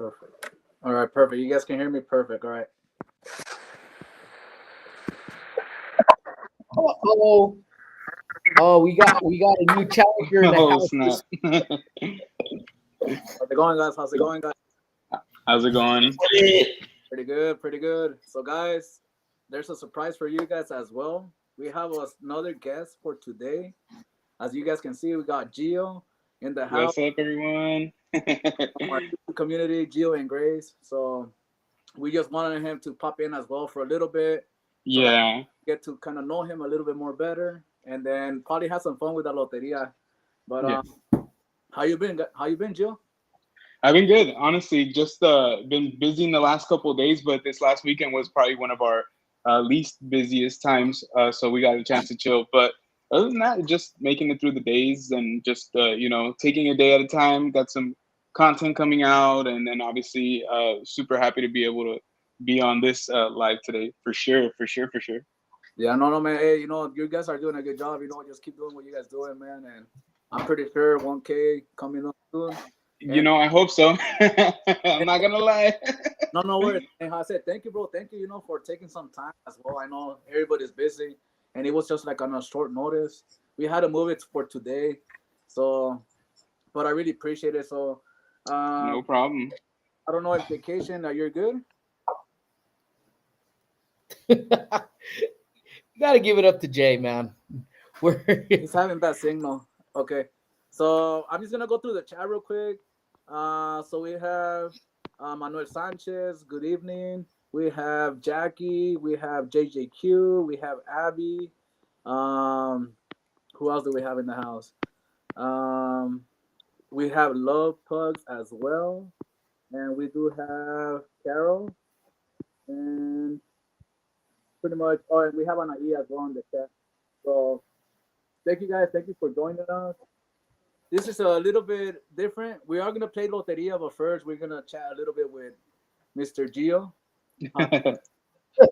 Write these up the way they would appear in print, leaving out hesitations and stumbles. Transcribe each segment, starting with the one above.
Perfect. All right, perfect. You guys can hear me perfect. All right. Oh, oh, we got a new challenger in the Oh house. snap! How's it going, guys? How's it going, guys? How's it going? Pretty good, pretty good. So, guys, there's a surprise for you guys as well. We have another guest for today. As you guys can see, we got Gio in the house, What's up, everyone? our community, Gio and Grace. So, we just wanted him to pop in as well for a little bit, so that Yeah, we get to kind of know him a little bit more better, and then probably have some fun with the loteria. But yeah. how you been? How you been, Gio? I've been good, honestly. Just been busy in the last couple of days, but this last weekend was probably one of our least busiest times. So we got a chance to chill. But other than that, just making it through the days and just taking a day at a time. Got some content coming out, and then obviously super happy to be able to be on this live today for sure, for sure, for sure. Yeah, no, man. Hey, you guys are doing a good job. Just keep doing what you guys doing, man. And I'm pretty sure 1K coming up soon. You And, know, I hope so. I'm and not gonna lie. no worries. And I said, thank you, bro. Thank you, for taking some time as well. I know everybody's busy, and it was just like on a short notice. We had to move it for today, so, but I really appreciate it. So, No um, problem. I don't know if vacation, you're good. Got to give it up to Jay, man. We're He's having bad signal. Okay. So I'm just gonna go through the chat real quick. So we have Manuel Sanchez, good evening. We have Jackie, we have JJQ, we have Abby. Um, who else do we have in the house? Um, we have Love Pugs as well. And we do have Carol and pretty much and we have Anaí as well in the chat. So thank you guys. Thank you for joining us. This is a little bit different. We are gonna play Loteria, but first we're gonna chat a little bit with Mr. Gio.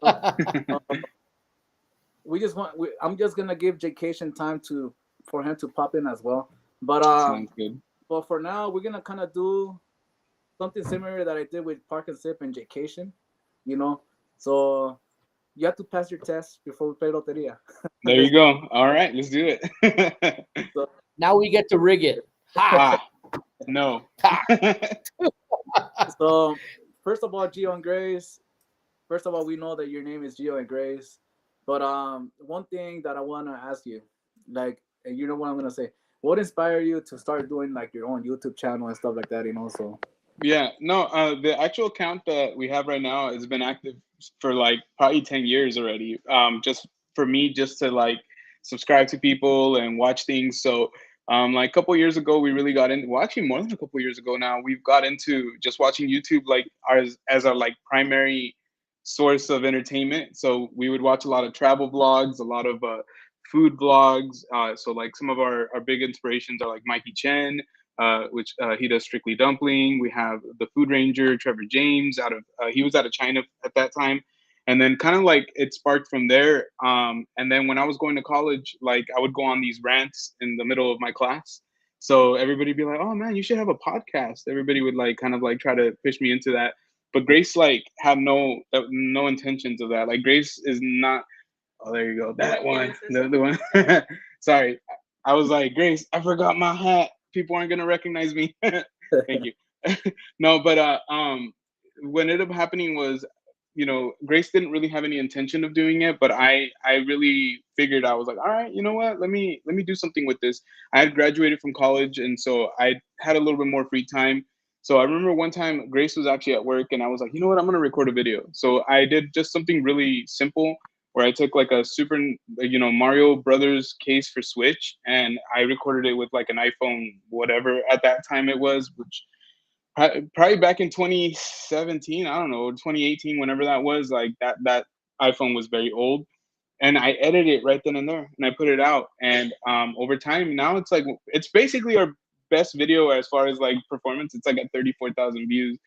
Uh, we just want. I'm just gonna give JayKaytion time for him to pop in as well. But Sounds good. but for now, we're gonna kind of do something similar that I did with Park and Sip and JayKaytion. You know, so you have to pass your test before we play Loteria. There you go. All right, let's do it. So, now we get to rig it. Ha! No. Ha! so first of all, Gio and Grace. First of all, we know that your name is Gio and Grace. But one thing that I wanna ask you, like, and you know what I'm gonna say, what inspired you to start doing like your own YouTube channel and stuff like that? So Yeah, no, the actual account that we have right now has been active for like probably 10 years already. Just for me, just to like subscribe to people and watch things. So, like a couple years ago, we really got into, well, actually more than a couple years ago now, we've got into just watching YouTube like as our like primary source of entertainment. So we would watch a lot of travel vlogs, a lot of food vlogs. So like some of our big inspirations are like Mikey Chen, which he does Strictly Dumpling. We have the Food Ranger, Trevor James, he was out of China at that time. And then kind of like it sparked from there. And then when I was going to college, like I would go on these rants in the middle of my class. So everybody would be like, "Oh man, you should have a podcast." Everybody would like kind of like try to push me into that. But Grace like had no intentions of that. Like Grace is not. Oh, there you go. That one, the other one. Sorry, I was like, Grace, I forgot my hat. People aren't gonna recognize me. Thank you. No, but what ended up happening was, Grace didn't really have any intention of doing it, but I really figured, I was like, all right, you know what? Let me do something with this. I had graduated from college, and so I had a little bit more free time. So I remember one time Grace was actually at work, and I was like, you know what? I'm gonna record a video. So I did just something really simple where I took like a super, Mario Brothers case for Switch, and I recorded it with like an iPhone, whatever at that time it was, which probably back in 2017, I don't know, 2018, whenever that was, like that iPhone was very old. And I edited it right then and there, and I put it out. And over time, now it's basically our best video as far as like performance. It's like at 34,000 views. right.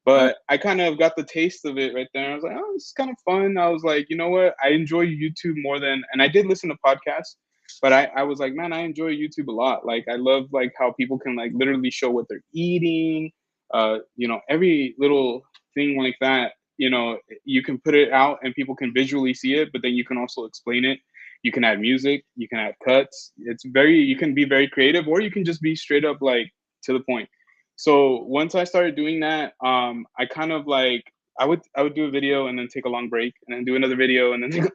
But I kind of got the taste of it right there. I was like, oh, this is kind of fun. I was like, you know what? I enjoy YouTube more than, and I did listen to podcasts, but I was like, man, I enjoy YouTube a lot. Like, I love like how people can like literally show what they're eating, every little thing like that, you can put it out and people can visually see it, but then you can also explain it. You can add music, you can add cuts. You can be very creative, or you can just be straight up like to the point. So once I started doing that, I kind of like, I would do a video and then take a long break and then do another video and then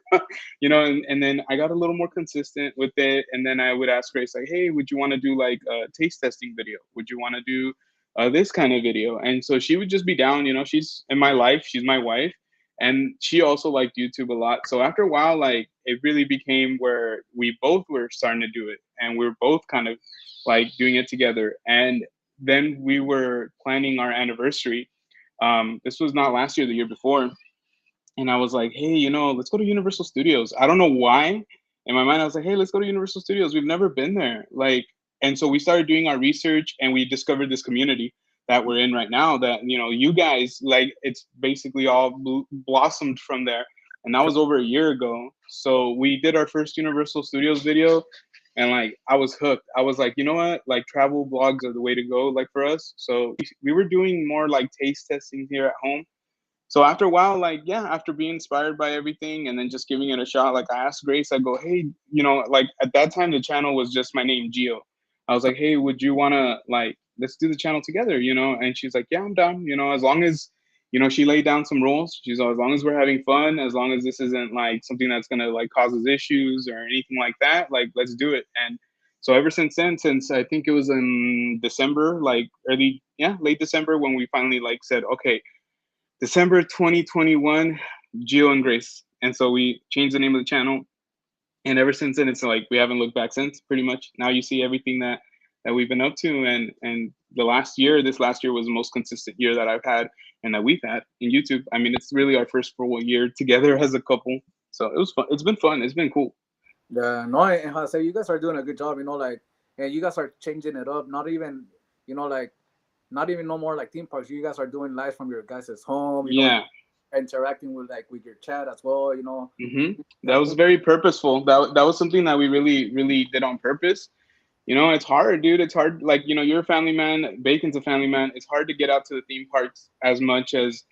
and then I got a little more consistent with it. And then I would ask Grace like, hey, would you want to do like a taste testing video? Would you want to do this kind of video? And so she would just be down. She's in my life, she's my wife, and she also liked YouTube a lot. So after a while, like, it really became where we both were starting to do it, and we were both kind of like doing it together. And then we were planning our anniversary. This was not last year, the year before. And I was like, hey, let's go to Universal Studios. I don't know why. In my mind, I was like, hey, let's go to Universal Studios. We've never been there. Like, and so we started doing our research, and we discovered this community that we're in right now that, you guys, like, it's basically all blossomed from there. And that was over a year ago. So we did our first Universal Studios video, and like, I was hooked. I was like, you know what? Like, travel vlogs are the way to go, like, for us. So we were doing more like taste testing here at home. So after a while, like, yeah, after being inspired by everything and then just giving it a shot, like, I asked Grace, I go, hey, like, at that time, the channel was just my name, Gio. I was like, hey, would you want to, like, let's do the channel together, And she's like, yeah, I'm down, as long as, she laid down some rules. She's like, as long as we're having fun, as long as this isn't like something that's going to like causes issues or anything like that, like, let's do it. And so ever since then, since I think it was in December, like late December, when we finally like said, okay, December 2021, Gio and Grace. And so we changed the name of the channel. And ever since then, it's like we haven't looked back since, pretty much. Now you see everything that we've been up to. And this last year was the most consistent year that I've had and that we've had in YouTube. I mean, it's really our first full year together as a couple. So it was fun. It's been fun. It's been cool. Yeah, no, and Jose, you guys are doing a good job, like, and you guys are changing it up. Not even, like, not even no more like theme parks. You guys are doing live from your guys' home, Yeah. Interacting with with your chat as well, Mm-hmm. That was very purposeful. That was something that we really, really did on purpose. It's hard, dude. It's hard. Like, you're a family man. Bacon's a family man. It's hard to get out to the theme parks as much as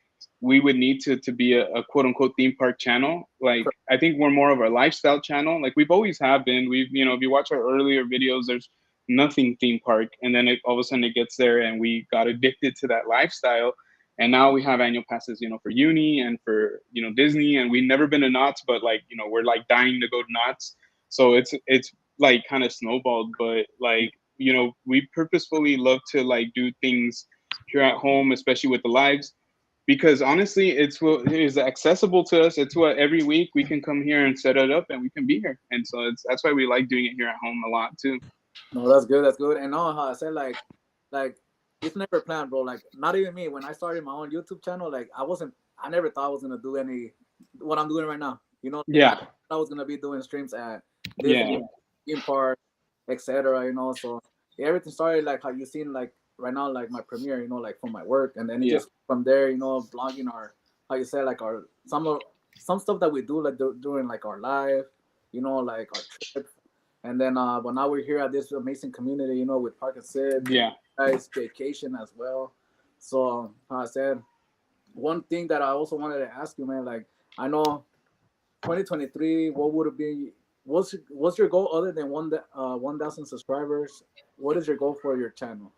we would need to be a quote unquote theme park channel. Like, I think we're more of a lifestyle channel. Like, we've always have been. We've, if you watch our earlier videos, there's nothing theme park. And then all of a sudden it gets there and we got addicted to that lifestyle. And now we have annual passes, for uni and for, Disney. And we've never been to Knott's, but like, we're like dying to go to Knott's. So it's like kind of snowballed, but like, we purposefully love to like do things here at home, especially with the lives, because honestly, it's what is accessible to us. It's what every week we can come here and set it up and we can be here. And so that's why we like doing it here at home a lot too. No, that's good. That's good. And no, I said like it's never planned, bro. Like, not even me. When I started my own YouTube channel, like, I never thought I was gonna do what I'm doing right now. Yeah. I was gonna be doing streams at Disney, theme park, etc. So everything started like how you seen like right now, like my premiere, like from my work, and then it just from there, blogging our, how you say, like our some stuff that we do like during like our live, like our trip, and then but now we're here at this amazing community, with Park and Sip, guys, JayKaytion as well. So I said, one thing that I also wanted to ask you, man, like, I know 2023, what would it be? What's your goal other than 1,000 subscribers? What is your goal for your channel?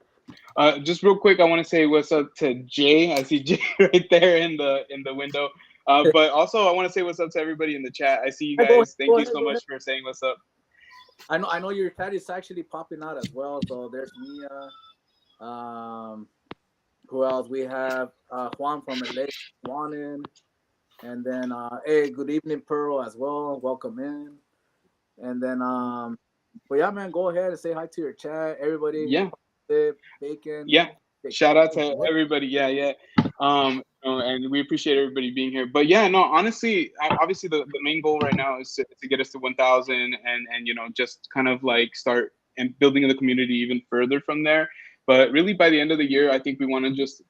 Just real quick, I want to say what's up to Jay. I see Jay right there in the window. But also, I want to say what's up to everybody in the chat. I see you guys. Thank you so much for saying what's up. I know your chat is actually popping out as well. So there's Mia. Who else? We have Juan from LA, Juanin. And then, hey, good evening, Pearl, as well. Welcome in. And then, but yeah, man, go ahead and say hi to your chat, everybody. Yeah. Bacon. Yeah. Shout out to everybody. Yeah. And we appreciate everybody being here. But yeah, no, honestly, obviously the main goal right now is to get us to 1,000 and just kind of like start and building the community even further from there. But really, by the end of the year, I think we want to just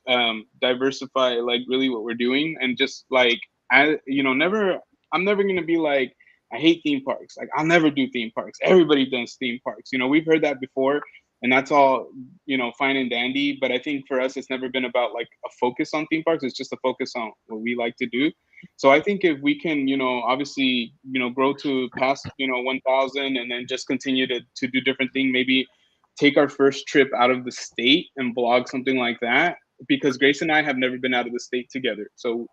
diversify like really what we're doing, and just like I'm never going to be like, I hate theme parks. Like, I'll never do theme parks. Everybody does theme parks. We've heard that before, and that's all fine and dandy. But I think for us, it's never been about like a focus on theme parks. It's just a focus on what we like to do. So I think if we can, obviously, grow to past, 1,000, and then just continue to do different things, maybe take our first trip out of the state and blog something like that, because Grace and I have never been out of the state together. So,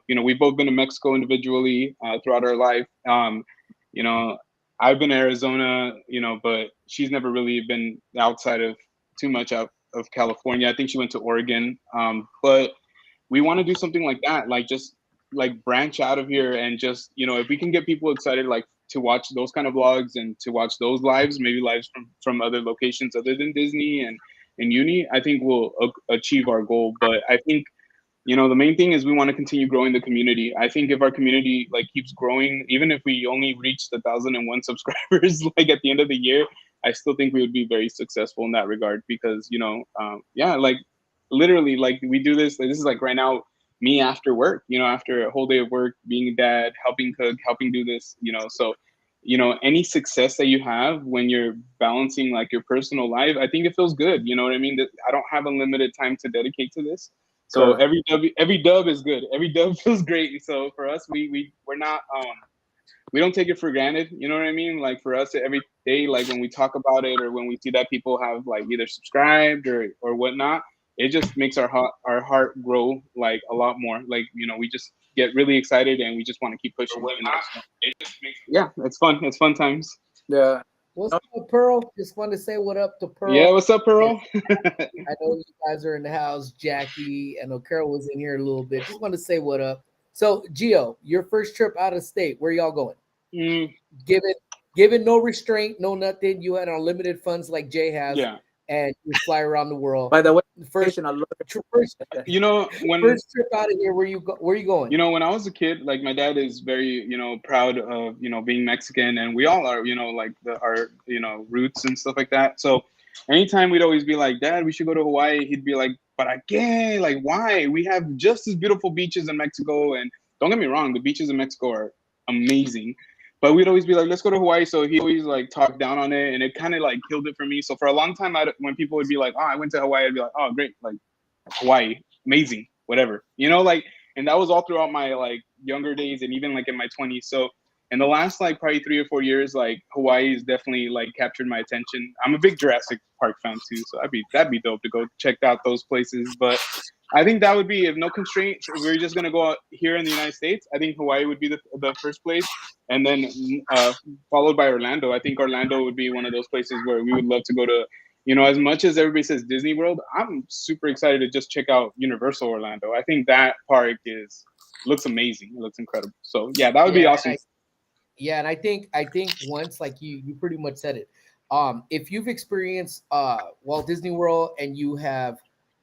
we've both been to Mexico individually throughout our life. I've been to Arizona, but she's never really been outside of too much out of California. I think she went to Oregon. But we want to do something like that, like just like branch out of here, and just, if we can get people excited, like to watch those kind of vlogs and to watch those lives, maybe lives from other locations other than Disney and Uni, I think we'll achieve our goal. But I think, the main thing is we want to continue growing the community. I think if our community like keeps growing, even if we only reach 1,001 subscribers, like at the end of the year, I still think we would be very successful in that regard, because, like literally, like we do this, like, this is like right now, me after work, after a whole day of work, being a dad, helping cook, helping do this, so, any success that you have when you're balancing like your personal life, I think it feels good. You know what I mean? That I don't have unlimited time to dedicate to this. So every dub is good. Every dub feels great. So for us, we're not, we don't take it for granted. You know what I mean? Like for us, every day, like when we talk about it or when we see that people have like either subscribed or whatnot, it just makes our heart grow like a lot more. Like, we just get really excited and we just want to keep pushing. So it just makes, yeah, it's fun. It's fun times. Yeah. What's up, Pearl? Just want to say what up to Pearl. Yeah, what's up, Pearl? I know you guys are in the house. Jackie, I know Carol was in here a little bit. Just want to say what up. So, Gio, your first trip out of state, where y'all going? Given no restraint, no nothing. You had unlimited funds like Jay has. Yeah. And you fly around the world. By the way, first I love trip out of here, where you going? When I was a kid, like my dad is very, proud of, being Mexican, and we all are, like our roots and stuff like that. So anytime we'd always be like, Dad, we should go to Hawaii, he'd be like, but again, like why? We have just as beautiful beaches in Mexico, and don't get me wrong, the beaches in Mexico are amazing. But we'd always be like, let's go to Hawaii. So he always like talked down on it, and it kind of like killed it for me. So for a long time, when people would be like, oh, I went to Hawaii, I'd be like, oh, great. Like Hawaii, amazing, whatever, like, and that was all throughout my like younger days and even like in my 20s. So in the last like probably 3 or 4 years, like Hawaii has definitely like captured my attention. I'm a big Jurassic Park fan too. So that'd be dope to go check out those places. But I think that would be, if no constraints, if we're just going to go out here in the United States, I think Hawaii would be the first place. And then followed by Orlando. I think Orlando would be one of those places where we would love to go to, as much as everybody says Disney World, I'm super excited to just check out Universal Orlando. I think that park looks amazing. It looks incredible. So yeah, that would be awesome. And I think once, like you pretty much said it. If you've experienced Walt Disney World and you have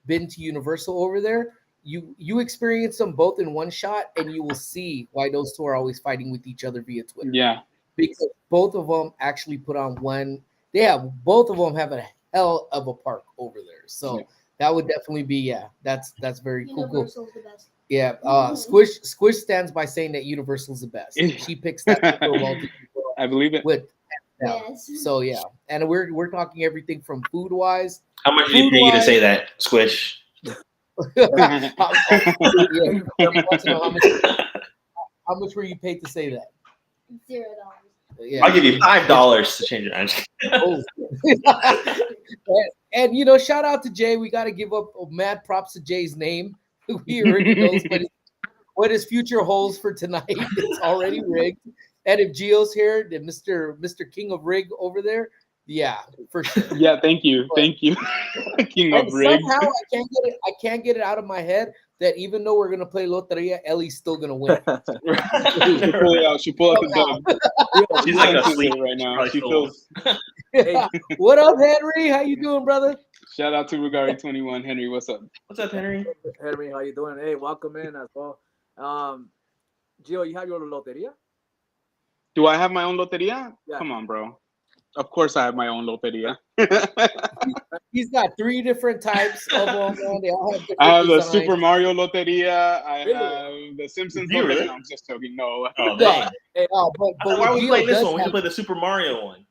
been to Universal over there, you experience them both in one shot, and you will see why those two are always fighting with each other via Twitter. Yeah, because both of them actually put on one. Both of them have a hell of a park over there. So that would definitely be that's very cool. Universal's the best. Yeah, Squish stands by saying that Universal's the best. She picks that for Walt Disney World. I believe it. Yes. So yeah, and we're talking everything from food wise. How much did he pay you to say that, Squish? How much were you paid to say that? $0. Yeah. I'll give you $5 to change it. And shout out to Jay. We got to give up mad props to Jay's name. He already knows what his future holds for tonight. It's already rigged. And if Gio's here, then Mr. King of Rig over there, yeah, for sure. Yeah, thank you. King of Rig. Somehow I can't get it out of my head that even though we're gonna play Loteria, Ellie's still gonna win. She pull out the dub. She's like asleep right now. She feels. What up, Henry? How you doing, brother? Shout out to Regari 21. Henry, what's up? What's up, Henry? Henry, how you doing? Hey, welcome in as well. Gio, you have your Loteria? Do I have my own Loteria? Yeah. Come on, bro. Of course I have my own Loteria. He's got 3 different types of them. They all have different I have designs. the Super Mario Loteria. I have the Simpsons Loteria. Really? No, I'm just joking. No. Oh, dang. But Why are we Gio playing this does one? We have- should play the Super Mario one.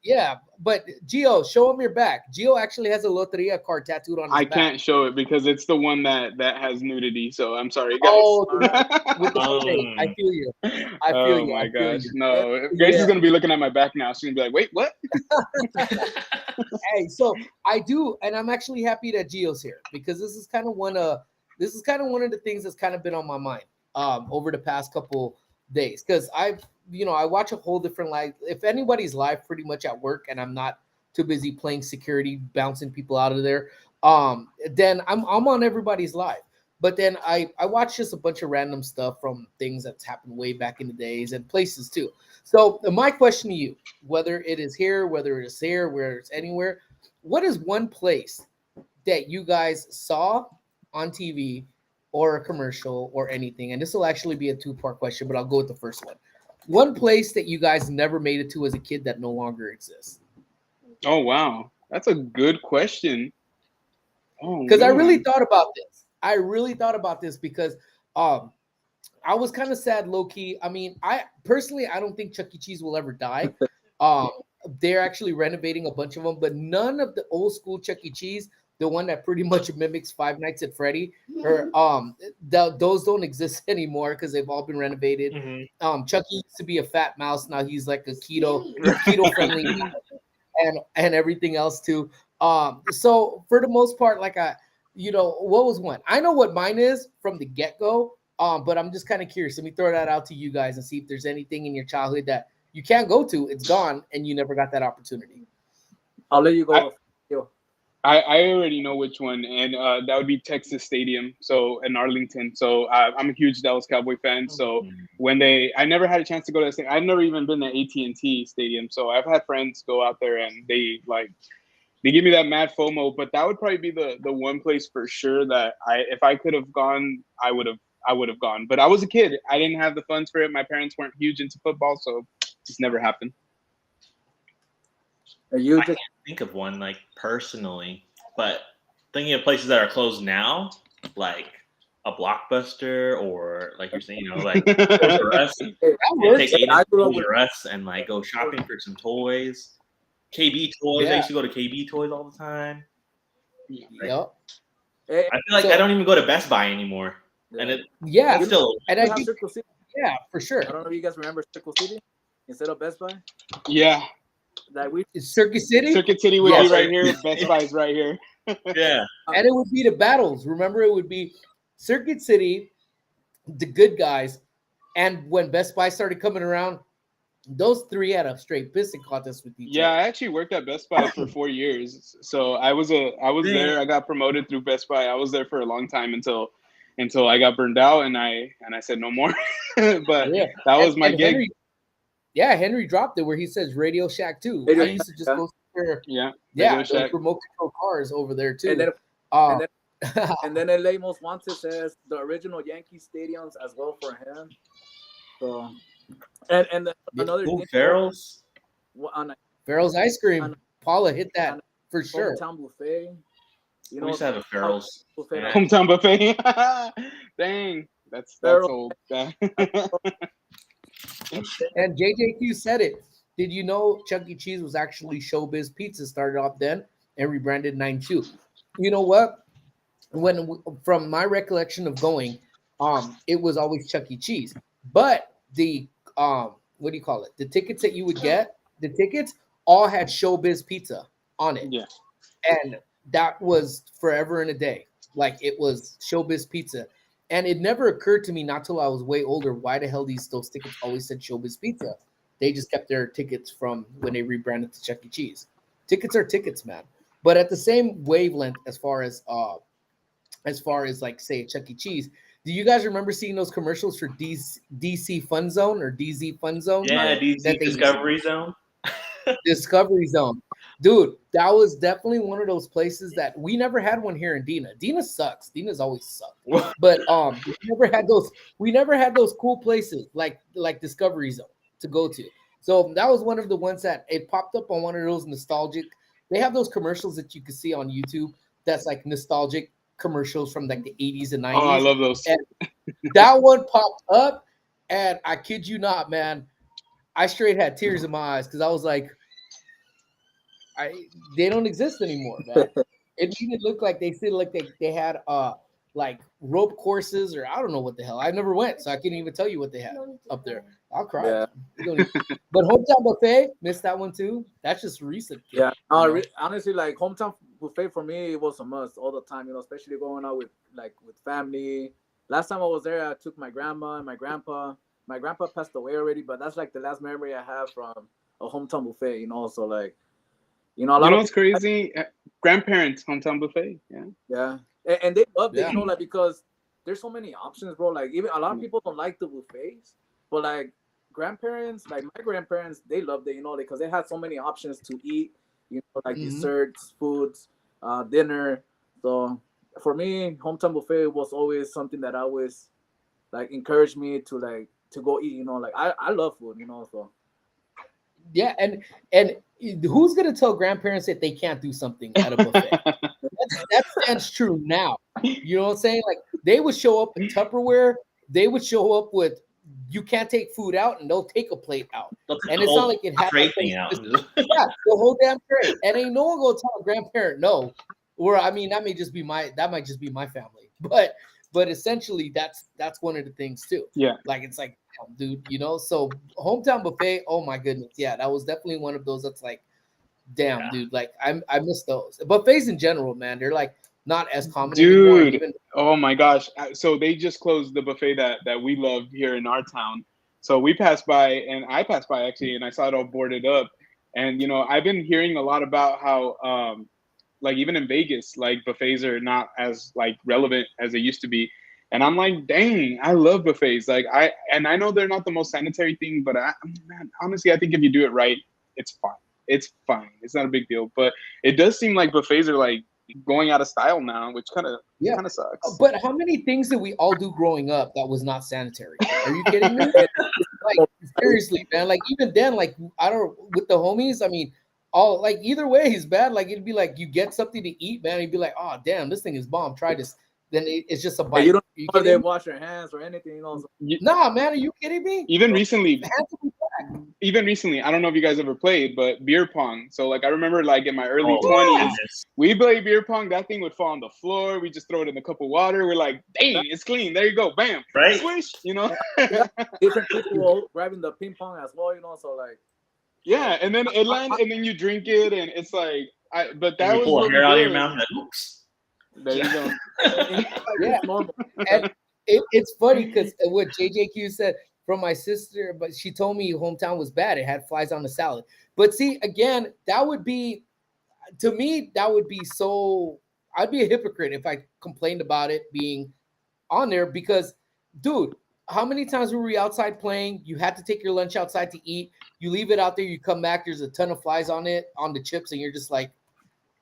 Yeah, but Gio, show him your back. Gio actually has a Loteria card tattooed on his I back. can't show it because it's the one that has nudity. So I'm sorry, guys. Oh, with the face. I feel you. I feel Oh you. my I feel gosh, you. no! Grace is gonna be looking at my back now. She's gonna be like, "Wait, what?" Hey, so I do, and I'm actually happy that Gio's here because this is kind of one of the things that's kind of been on my mind over the past couple days because I watch a whole different life. If anybody's live pretty much at work and I'm not too busy playing security, bouncing people out of there, then I'm on everybody's live. But then I watch just a bunch of random stuff from things that's happened way back in the days and places too. So my question to you, whether it is here, whether it is here, where it's anywhere, what is one place that you guys saw on TV or a commercial or anything? And this will actually be a two-part question, but I'll go with the first one. One place that you guys never made it to as a kid that no longer exists. Oh wow, that's a good question. Oh, Because I really man. thought about this. I really thought about this because I was kind of sad, low key. I mean, I don't think Chuck E. Cheese will ever die. Um, they're actually renovating a bunch of them, but none of the old school Chuck E. Cheese, the one that pretty much mimics Five Nights at Freddy, or those don't exist anymore because they've all been renovated. Chuck E. used to be a fat mouse. Now he's like a keto friendly, and everything else too. So for the most part, like what was one? I know what mine is from the get go. But I'm just kind of curious. Let me throw that out to you guys and see if there's anything in your childhood that you can't go to. It's gone, and you never got that opportunity. I'll let you go. I already know which one, and that would be Texas Stadium. So in Arlington. So I'm a huge Dallas Cowboy fan. So I never had a chance to go to the stadium. I've never even been to AT&T Stadium. So I've had friends go out there, and they give me that mad FOMO. But that would probably be the one place for sure that if I could have gone, I would have gone. But I was a kid. I didn't have the funds for it. My parents weren't huge into football, so it just never happened. I can't think of one like personally, but thinking of places that are closed now, like a Blockbuster or like you're saying, like Toys R Us. Take Aiden to Toys R Us and like go shopping for some toys. KB Toys. I used to go to KB Toys all the time. Yep. I feel like I don't even go to Best Buy anymore. And it's still and I think for sure. I don't know if you guys remember Circle City instead of Best Buy. Yeah. Circuit City? Circuit City would be right here. Best Buy's right here. Yeah. And it would be the battles. Remember, it would be Circuit City, the good guys, and when Best Buy started coming around, those three had a straight pissing contest with each other. Yeah, I actually worked at Best Buy for 4 years. So I was there. I got promoted through Best Buy. I was there for a long time until I got burned out and I said no more. But that was my gig. Henry dropped it where he says Radio Shack too. I used to just go there. Those remote control cars over there too. And then LA Most Wanted says the original Yankee stadiums as well for him. So and another Farrell's Farrell's ice cream. Paula hit that for sure. Hometown buffet. We used to have a Farrell's hometown buffet. Dang, that's old. And JJQ said it. Did you know Chuck E. Cheese was actually Showbiz Pizza? Started off then and rebranded 9-2. You know what? From my recollection of going, it was always Chuck E. Cheese. But the what do you call it? The tickets that you would get, the tickets all had Showbiz Pizza on it. Yeah. And that was forever and a day. Like it was Showbiz Pizza. And it never occurred to me, not till I was way older, why the hell those tickets always said Showbiz Pizza. They just kept their tickets from when they rebranded to Chuck E. Cheese. Tickets are tickets, man. But at the same wavelength, as far as like say Chuck E. Cheese, do you guys remember seeing those commercials for DC Fun Zone or DZ Fun Zone? Yeah, DZ Discovery Zone. Discovery Zone. Dude, that was definitely one of those places that we never had one here in Dina. Dina sucks. Dina's always sucked. But we never had those cool places like Discovery Zone to go to. So that was one of the ones that it popped up on one of those nostalgic. They have those commercials that you can see on YouTube that's like nostalgic commercials from like the 80s and 90s. Oh, I love those. And that one popped up, and I kid you not, man, I straight had tears in my eyes because I was like, they don't exist anymore, man. It made it look like they said like they had like rope courses or I don't know what the hell. I never went, so I can't even tell you what they had up there. I'll cry. Yeah. But hometown buffet, missed that one too. That's just recent. Yeah. Honestly, like hometown buffet for me, it was a must all the time. You know, especially going out with family. Last time I was there, I took my grandma and my grandpa. My grandpa passed away already, but that's like the last memory I have from a hometown buffet. You know, so like, you know, a lot of what's crazy? Grandparents hometown buffet. Yeah. Yeah, and they love it, Yeah. you know, like because there's so many options, bro. Like even a lot of people don't like the buffets, but like grandparents, like my grandparents, they loved it, you know, because they had so many options to eat, you know, like desserts, foods, dinner. So for me, hometown buffet was always something that always like encouraged me to go eat, you know, like I love food, you know, so. Yeah, and who's gonna tell grandparents that they can't do something at a buffet? that stands true now. You know what I'm saying? Like they would show up in Tupperware. They would show up with you can't take food out, and they'll take a plate out. And it's not like it has tray thing out. Yeah, the whole damn tray. And ain't no one gonna tell a grandparent no. Or I mean, that might just be my family. But essentially, that's one of the things too. Yeah. Like it's like, dude, you know. So hometown buffet. Oh my goodness, yeah, that was definitely one of those. That's like, damn, dude. Like I miss those buffets in general, man. They're like not as common anymore. Dude, oh my gosh! So they just closed the buffet that we love here in our town. So we passed by, and I passed by actually, and I saw it all boarded up. And you know, I've been hearing a lot about how like even in Vegas, like buffets are not as like relevant as they used to be. And I'm like, dang, I love buffets. Like I know they're not the most sanitary thing, but man, honestly, I think if you do it right, it's fine. It's fine. It's not a big deal. But it does seem like buffets are like going out of style now, which kind of sucks. But how many things did we all do growing up that was not sanitary? Are you kidding me? Like seriously, man. Like even then, like I don't with the homies. I mean, all like either way is bad. Like it'd be like you get something to eat, man. You'd be like, oh damn, this thing is bomb. Try this. Then it's just a bite. You don't know if they wash their hands or anything. You know? Nah, man, are you kidding me? Even recently, I don't know if you guys ever played, but beer pong. So like I remember like in my early 20s, we played beer pong. That thing would fall on the floor. We just throw it in a cup of water. We're like, dang, it's clean. There you go. Bam. Right. Swish, you know. Different people grabbing the ping pong as well, you know. So like. Yeah, and then it lands, and then you drink it, and it's like, but that was pull a hair out of your mouth. Oops. There you go. Yeah, and it's funny because what JJQ said from my sister, but she told me hometown was bad. It had flies on the salad. But see, again, that would be, to me, that would be so, I'd be a hypocrite if I complained about it being on there because, dude, how many times were we outside playing? You had to take your lunch outside to eat. You leave it out there, you come back, there's a ton of flies on it, on the chips, and you're just like,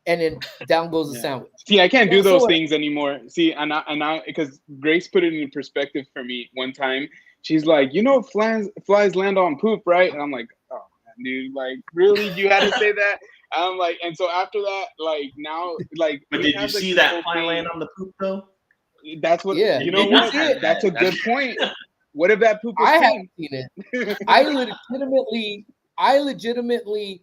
and then down goes the sandwich. See, I can't do those things anymore. See, and I, because Grace put it in perspective for me one time. She's like, you know, flies land on poop, right? And I'm like, oh man, dude, like, really? You had to say that? I'm like, and so after that, like now, like, but did you see that fly land on the poop though? That's what. Yeah. You know what? That's a good point. What if that poop was I haven't seen it. I legitimately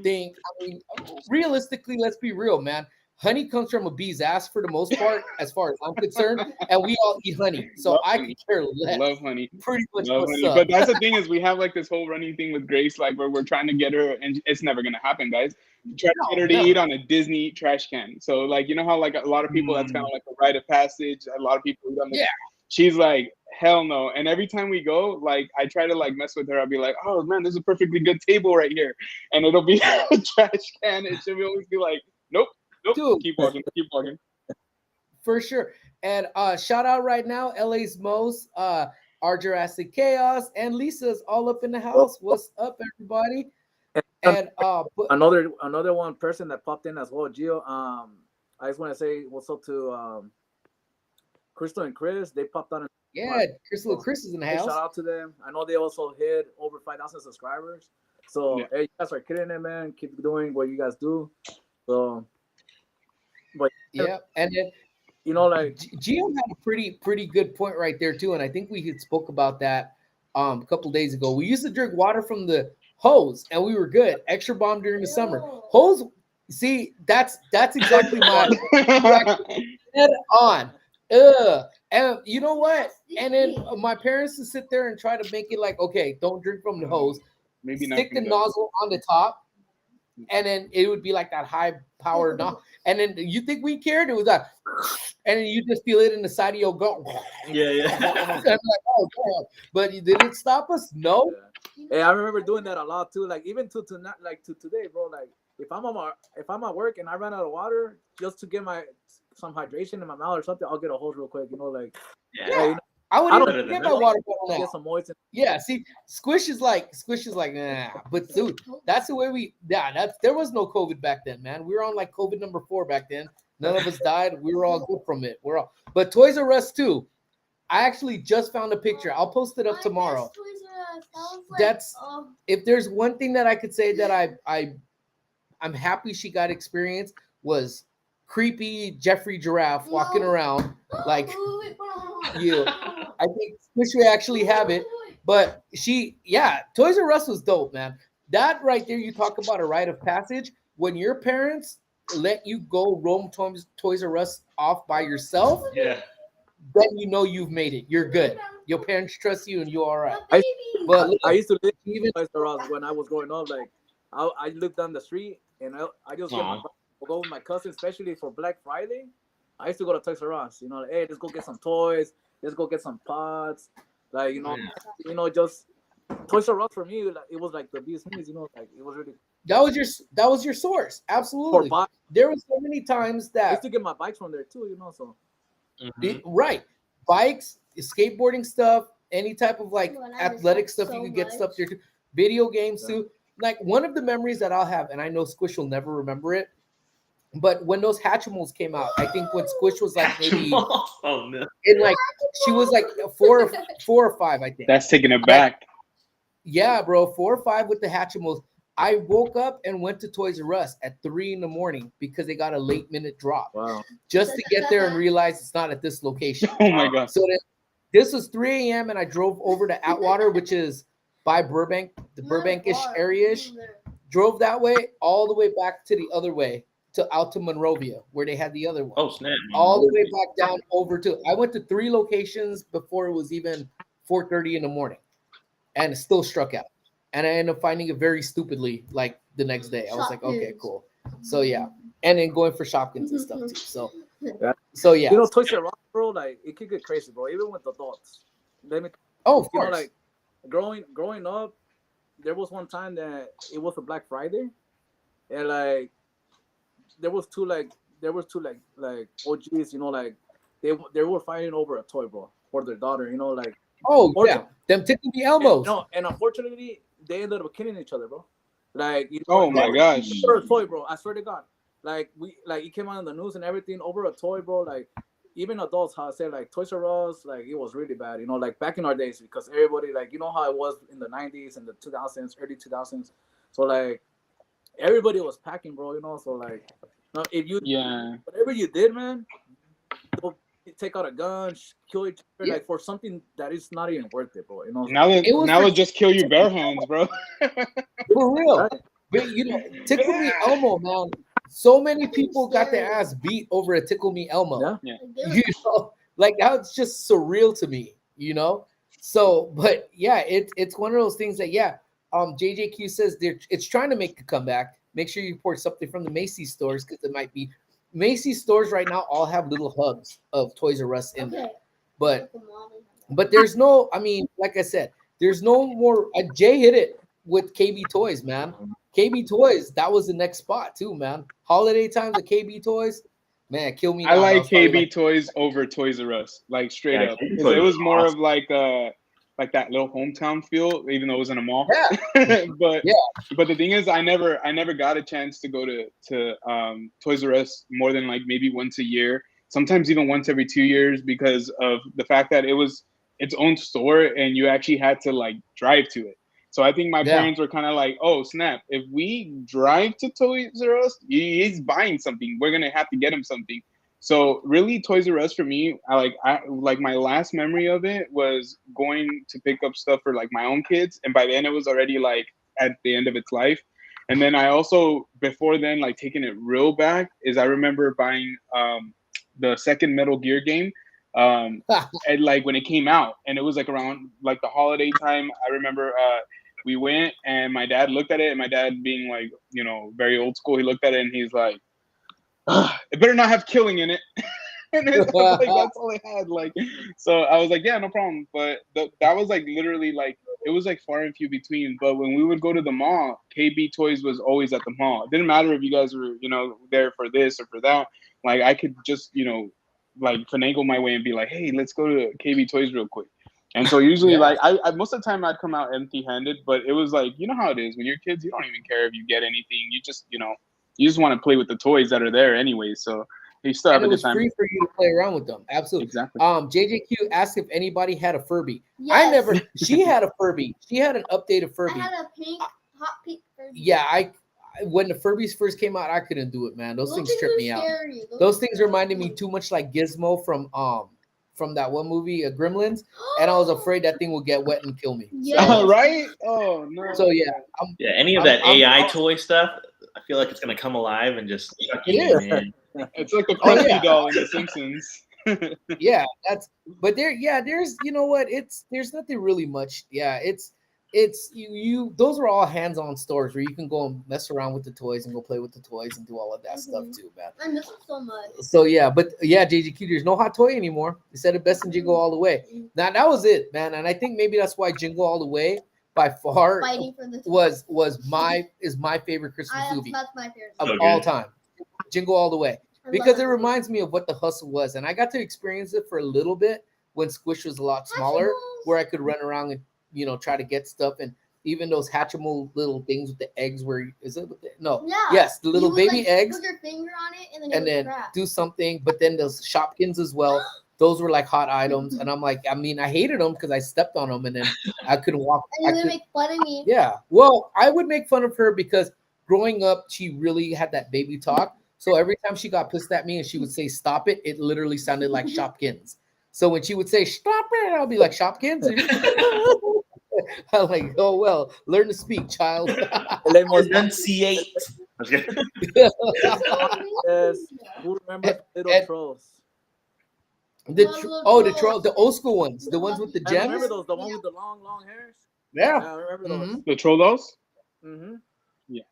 think, I mean, realistically, let's be real, man. Honey comes from a bee's ass for the most part, as far as I'm concerned, and we all eat honey. So I could care less. Love honey. Pretty much love what's honey. up. But that's the thing is we have like this whole running thing with Grace, like where we're trying to get her, and it's never gonna happen, guys. Try to get her to eat on a Disney trash can. So like, you know how like a lot of people, that's kind of like a rite of passage. A lot of people eat on the She's like, hell no. And every time we go, like, I try to like mess with her. I'll be like, oh man, there's a perfectly good table right here. And it'll be a trash can. And she'll always be like, nope, Dude, keep walking. For sure. And shout out right now, LA's Most, our Jurassic Chaos, and Lisa's all up in the house. What's up, everybody? And another one person that popped in as well, Gio. I just want to say what's up to Crystal and Chris. They popped on. Crystal and Chris is in the house. Shout out to them. I know they also hit over 5,000 subscribers. So hey, you guys are killing it, man. Keep doing what you guys do. So, but and then you know, like Gio had a pretty good point right there too, and I think we had spoke about that a couple days ago. We used to drink water from the hose, and we were good. Extra bomb during the summer. Hose. See, that's exactly my head on. And you know what? And then my parents would sit there and try to make it like, okay, don't drink from the hose. Maybe not Stick the from the- nozzle on the top, and then it would be like that high power nozzle. And then you think we cared? It was that, and then you just feel it in the side of your gut. Yeah, yeah. I'm like, oh God. But did it stop us? No. Hey, I remember doing that a lot too. Like even to not like to today, bro. Like if I'm at work and I run out of water, just to get some hydration in my mouth or something, I'll get a hose real quick. You know, like Yeah. hey, you know, I would I even don't get know. my water bottle now. get some moist. Yeah, see, Squish is like, nah. But dude, that's the way there was no COVID back then, man. We were on like COVID number 4 back then. None of us died. We were all good from it. But Toys R Us too. I actually just found a picture. I'll post it up tomorrow. That's if there's one thing that I could say that I'm happy she got experience was creepy Jeffrey Giraffe walking around like you. I think Squish would actually have it, but Toys R Us was dope, man. That right there, you talk about a rite of passage. When your parents let you go roam Toys R Us off by yourself, Yeah. then you know you've made it. You're good. Your parents trust you, and you're all right. But I used to live Even Toys R Us when I was growing up. Like I lived down the street, and I just go with my cousin, especially for Black Friday. I used to go to Toys R Us. You know, like, hey, let's go get some toys. Let's go get some pots. Like just Toys R Us for me. Like, it was like the business. You know, like it was really that was your source. Absolutely. for bikes. There were so many times I that used to get my bikes from there too. You know, so right, bikes, skateboarding stuff, any type of like athletic stuff, you could get stuff there too. Video games too. Like one of the memories that I'll have, and I know Squish will never remember it, but when those Hatchimals came out, I think when Squish was like maybe Oh no. in like she was like 4 or 5, I think. That's taking it back. Yeah, bro, 4 or 5 with the Hatchimals. I woke up and went to Toys R Us at 3 a.m. because they got a late minute drop. wow. Just to get there and realize it's not at this location. Oh my god. So this was 3 a.m. and I drove over to Atwater, which is by Burbank, the Burbank-ish area-ish. Drove that way all the way back to the other way out to Monrovia, where they had the other one. Oh snap. All the way back down over to. I went to 3 locations before it was even 4:30 in the morning, and it still struck out. And I ended up finding it very stupidly, like the next day. I was like, okay, cool. So yeah, and then going for Shopkins and stuff too. So yeah. You know, Toys R Us, bro. Like it could get crazy, bro. Even with adults. Let me. Of You know, course. like growing up, there was one time that it was a Black Friday, and like there was two like OGs, you know, like they were fighting over a toy, bro, for their daughter, you know, like them Tickle Me Elmos. no, and unfortunately they ended up killing each other, bro. Like Oh my gosh. over a toy, bro. I swear to God. Like it came out on the news and everything over a toy, bro. Like even adults, how I said, like Toys R Us, like it was really bad, you know, like back in our days, because everybody, like, you know how it was in the 90s and the 2000s, early 2000s. So like everybody was packing, bro, you know. So like, if you whatever you did, man, go take out a gun, kill each other, like for something that is not even worth it, bro. You know. Now it'll just kill you bare hands, bro. For real. But you know, Tickle Me Elmo, man. So many people got their ass beat over a Tickle Me Elmo. Yeah. You know, like that's just surreal to me, you know. So, but yeah, it's one of those things that JJQ says it's trying to make a comeback. Make sure you report something from the Macy's stores, because it might be Macy's stores right now all have little hubs of Toys R Us in there. But there's no, I mean, like I said, there's no more. Jay hit it with KB Toys, man. KB Toys, that was the next spot too, man. Holiday times at KB Toys, man, kill me. I like KB Toys over Toys R Us, like straight up. Because it was more of like that little hometown feel, even though it was in a mall. Yeah. But the thing is, I never got a chance to go to Toys R Us more than like maybe once a year, sometimes even once every 2 years, because of the fact that it was its own store and you actually had to like drive to it. So I think my parents were kind of like, oh, snap. If we drive to Toys R Us, he's buying something. We're going to have to get him something. So really, Toys R Us for me, I like my last memory of it was going to pick up stuff for like my own kids. And by then it was already like at the end of its life. And then I also, before then, like taking it real back, is I remember buying the second Metal Gear game, and like when it came out, and it was like around like the holiday time. I remember we went and my dad looked at it, and my dad being like, you know, very old school, he looked at it and he's like, it better not have killing in it. And it was like, that's all it had. Like, so I was like, yeah, no problem. But that was like literally like, it was like far and few between. But when we would go to the mall, KB Toys was always at the mall. It didn't matter if you guys were, you know, there for this or for that. Like, I could just, you know, like finagle my way and be like, hey, let's go to KB Toys real quick. And so usually, like, I most of the time I'd come out empty-handed, but it was like, you know how it is when you're kids, you don't even care if you get anything. You just, you know, you just want to play with the toys that are there anyway. So you still have and a it good was time. free for you to play around with them. Absolutely. Exactly. JJQ asked if anybody had a Furby. Yes. I never. She had a Furby. She had an updated Furby. I had a pink, hot pink Furby. Yeah, when the Furbies first came out, I couldn't do it, man. Those things tripped me out. Scary. Those things reminded me too much like Gizmo from that one movie, Gremlins, and I was afraid that thing would get wet and kill me. Yes. So, Right? Oh no. so yeah, any of that AI toy stuff, I feel like it's gonna come alive and just chuck you in, man. It's like the Krusty yeah. doll in The Simpsons. yeah, but there's you know what, there's nothing really much. Yeah, it's you those are all hands-on stores where you can go and mess around with the toys and go play with the toys and do all of that stuff too, man. I miss it so much. So yeah, but yeah, JGQ, there's no hot toy anymore. They said it best in Jingle All the Way. Now that was it, man, and I think maybe that's why Jingle All the Way by far Fighting for the was my favorite Christmas movie That's my favorite. of So all good. time. Jingle All the Way. I Because love it that reminds me of what the hustle was, and I got to experience it for a little bit when Squish was a lot smaller, where I could run around and, you know, try to get stuff, and even those Hatchimal little things with the eggs. Where is it? No, Yeah. yes, the little You would, baby like, eggs, put your finger on it and and then then do something. But then those Shopkins as well. Those were like hot items, and I'm like, I mean, I hated them because I stepped on them, and then I couldn't walk. And you would make fun of me. Yeah, well, I would make fun of her because growing up, she really had that baby talk. So every time she got pissed at me and she would say "stop it," it literally sounded like Shopkins. So when she would say "stop it," I'll be like "Shopkins." I'm like, oh well, learn to speak, child. Enunciate. Yes. Who remembers Little Trolls? The old school ones, the ones with the I remember gems. those, the one with the long hairs. Yeah, I remember those. The troll dolls? Mm-hmm.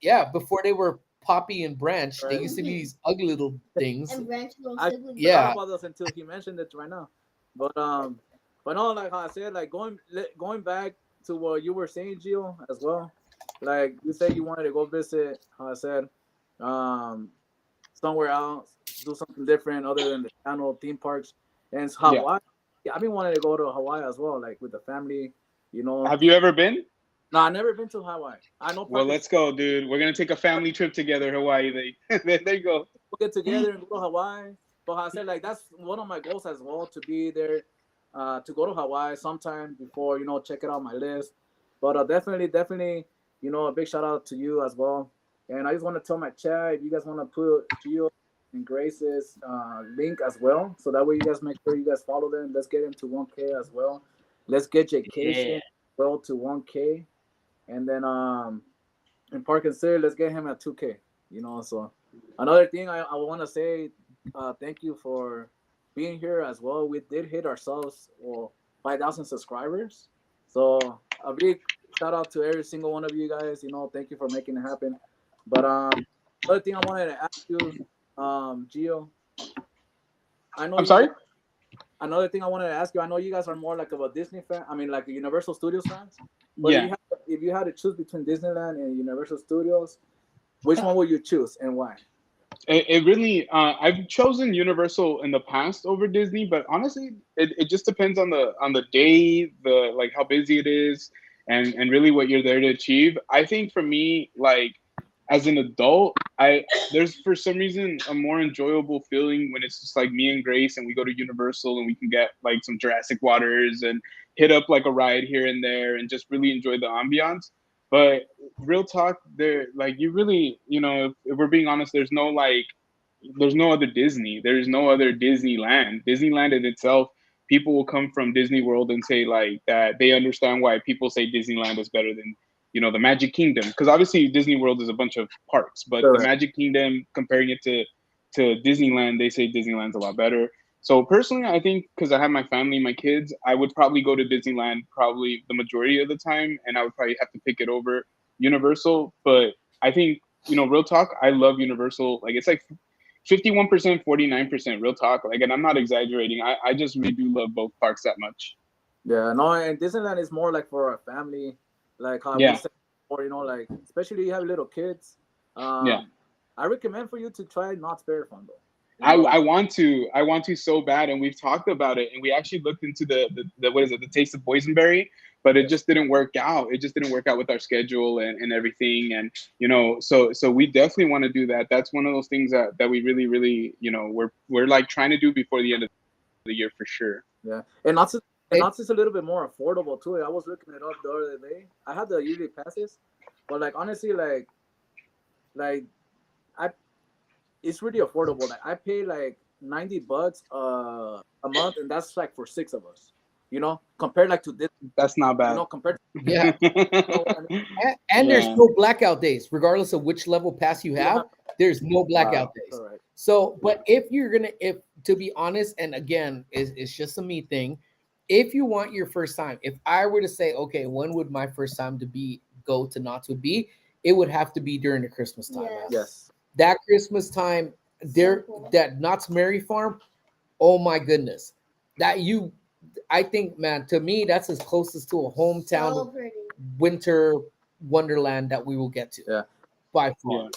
yeah. Before they were Poppy and Branch, they Right. used to be these ugly little things. And branch little I siblings. Yeah. forgot about those until he mentioned it right now. But no, like how I said, like going back to what you were saying, Gio, as well. Like you said, you wanted to go visit. How I said, somewhere else, do something different other than the annual theme parks. And it's Hawaii. Yeah, I've been wanting to go to Hawaii as well, like with the family. You know. Have you ever been? No, I've never been to Hawaii. I know. Well, let's go, dude. We're gonna take a family trip together, Hawaii. There you go. We'll get together and go to Hawaii. But I said, like, that's one of my goals as well, to be there, to go to Hawaii sometime before, you know, check it out my list. But definitely, you know, a big shout out to you as well. And I just want to tell my chat, if you guys want to put Gio and Grace's link as well, so that way you guys make sure you guys follow them. Let's get him to 1K as well. Let's get JayKaytion well to 1K. And then in Park and City, let's get him at 2K. You know, so another thing I want to say, thank you for being here as well. We did hit ourselves 5,000 subscribers. So a big shout out to every single one of you guys. You know, thank you for making it happen. But another thing I wanted to ask you, Gio. I'm sorry? Another thing I wanted to ask you, I know you guys are more like of a Disney fan. I mean, like a Universal Studios fans. But Yeah. if you had to choose between Disneyland and Universal Studios, which one would you choose and why? It really, I've chosen Universal in the past over Disney, but honestly, it just depends on the day, the like how busy it is, and really what you're there to achieve. I think for me, like as an adult, there's for some reason a more enjoyable feeling when it's just like me and Grace and we go to Universal and we can get like some Jurassic Waters and hit up like a ride here and there and just really enjoy the ambiance. But real talk, there, like you really, you know, if we're being honest, there's no other Disney. There's no other Disneyland. Disneyland in itself, people will come from Disney World and say like that they understand why people say Disneyland is better the Magic Kingdom, because obviously Disney World is a bunch of parks, but the Correct. Magic Kingdom, comparing it to Disneyland, they say Disneyland's a lot better. So personally, I think because I have my family, my kids, I would probably go to Disneyland probably the majority of the time, and I would probably have to pick it over Universal. But I think, real talk, I love Universal. Like, it's like 51%, 49%, real talk. Like, and I'm not exaggerating. I just really do love both parks that much. Yeah, no, and Disneyland is more like for a family, like how we Yeah. said before, like especially you have little kids. Yeah. I recommend for you to try Knott's Berry Farm though. I want to so bad, and we've talked about it, and we actually looked into the what is it, the Taste of Boysenberry, but it just didn't work out. It just didn't work out with our schedule and everything, and so we definitely want to do that. That's one of those things that we really we're like trying to do before the end of the year for sure. Yeah, and Knott's is a little bit more affordable too. I was looking it up the other day. I had the yearly passes, but like honestly, like it's really affordable. Like I pay like $90 a month, and that's like for 6 of us. Compared like to this. That's not bad. Compared. Yeah. And there's no blackout days, regardless of which level pass you have. There's no blackout days. Right. So, but if to be honest, and again, it's just a me thing. If you want your first time, if I were to say, okay, when would my first time go to Knott's would be? It would have to be during the Christmas time. Yes. Yes. That Christmas time, that Knott's Merry Farm, oh my goodness, I think, man, to me, that's as closest to a hometown So pretty. winter wonderland that we will get to. Yeah. By far.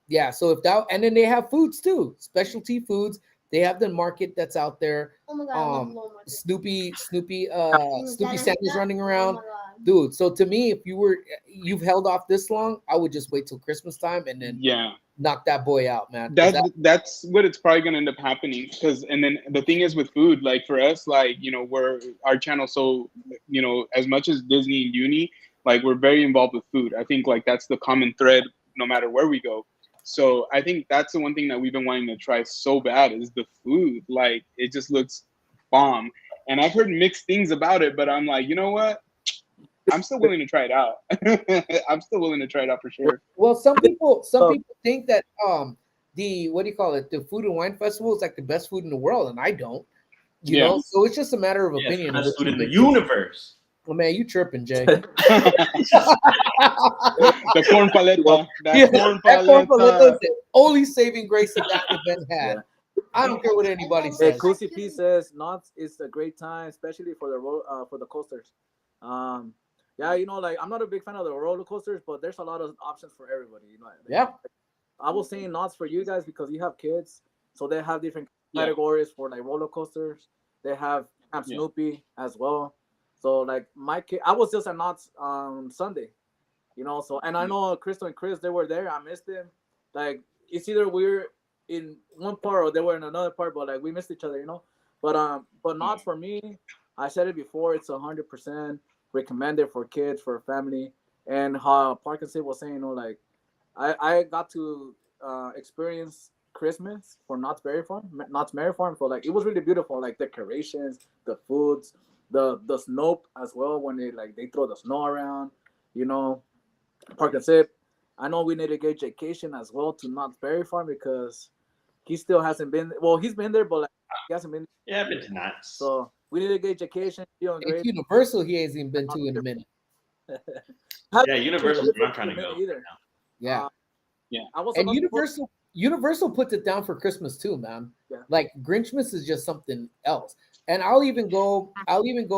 Yeah. So if that, and then they have foods too, specialty foods. They have the market that's out there. Oh my god, I love Walmart. Snoopy Santa Santa's running around. Oh my god. Dude, so to me, if you've held off this long, I would just wait till Christmas time and then knock that boy out, man. That's what it's probably gonna end up happening. And then the thing is with food, like for us, like we're our channel, so as much as Disney and Uni, like we're very involved with food. I think like that's the common thread, no matter where we go. So I think that's the one thing that we've been wanting to try so bad is the food. Like it just looks bomb, and I've heard mixed things about it, but I'm like, you know what? I'm still willing to try it out. I'm still willing to try it out for sure. Well, some people think that the Food and Wine Festival is like the best food in the world, and I don't. You know, so it's just a matter of opinion. Best food in the universe. Well, man, you tripping, Jay? The corn paleta. That corn paleta is the only saving grace that event had. Yeah. I don't care what anybody says. Cozy P says Knott's is a great time, especially for the coasters. Yeah, like I'm not a big fan of the roller coasters, but there's a lot of options for everybody. I was saying Knott's for you guys because you have kids, so they have different categories for like roller coasters. They have Camp Snoopy as well. So like my kid, I was just at Knott's Sunday, So and I know Crystal and Chris, they were there. I missed them. Like it's either we're in one part or they were in another part, but like we missed each other, But Knott's for me, I said it before. It's 100% recommended for kids, for family, and how Parkinson was saying, like I got to experience Christmas for Knott's Berry Farm, so like it was really beautiful, like decorations, the foods. The snow as well when they throw the snow around, Park and Sip. I know we need to get JayKaytion as well to Knott's Berry Farm because he still hasn't been. Well, he's been there, but he hasn't been. Yeah, I've been to Knott's. So we need to get JayKaytion. It's Universal. He hasn't even been to in a minute. Yeah, Universal. I'm not trying to go either. Yeah. And Universal puts it down for Christmas too, man. Yeah. Like Grinchmas is just something else. And I'll even go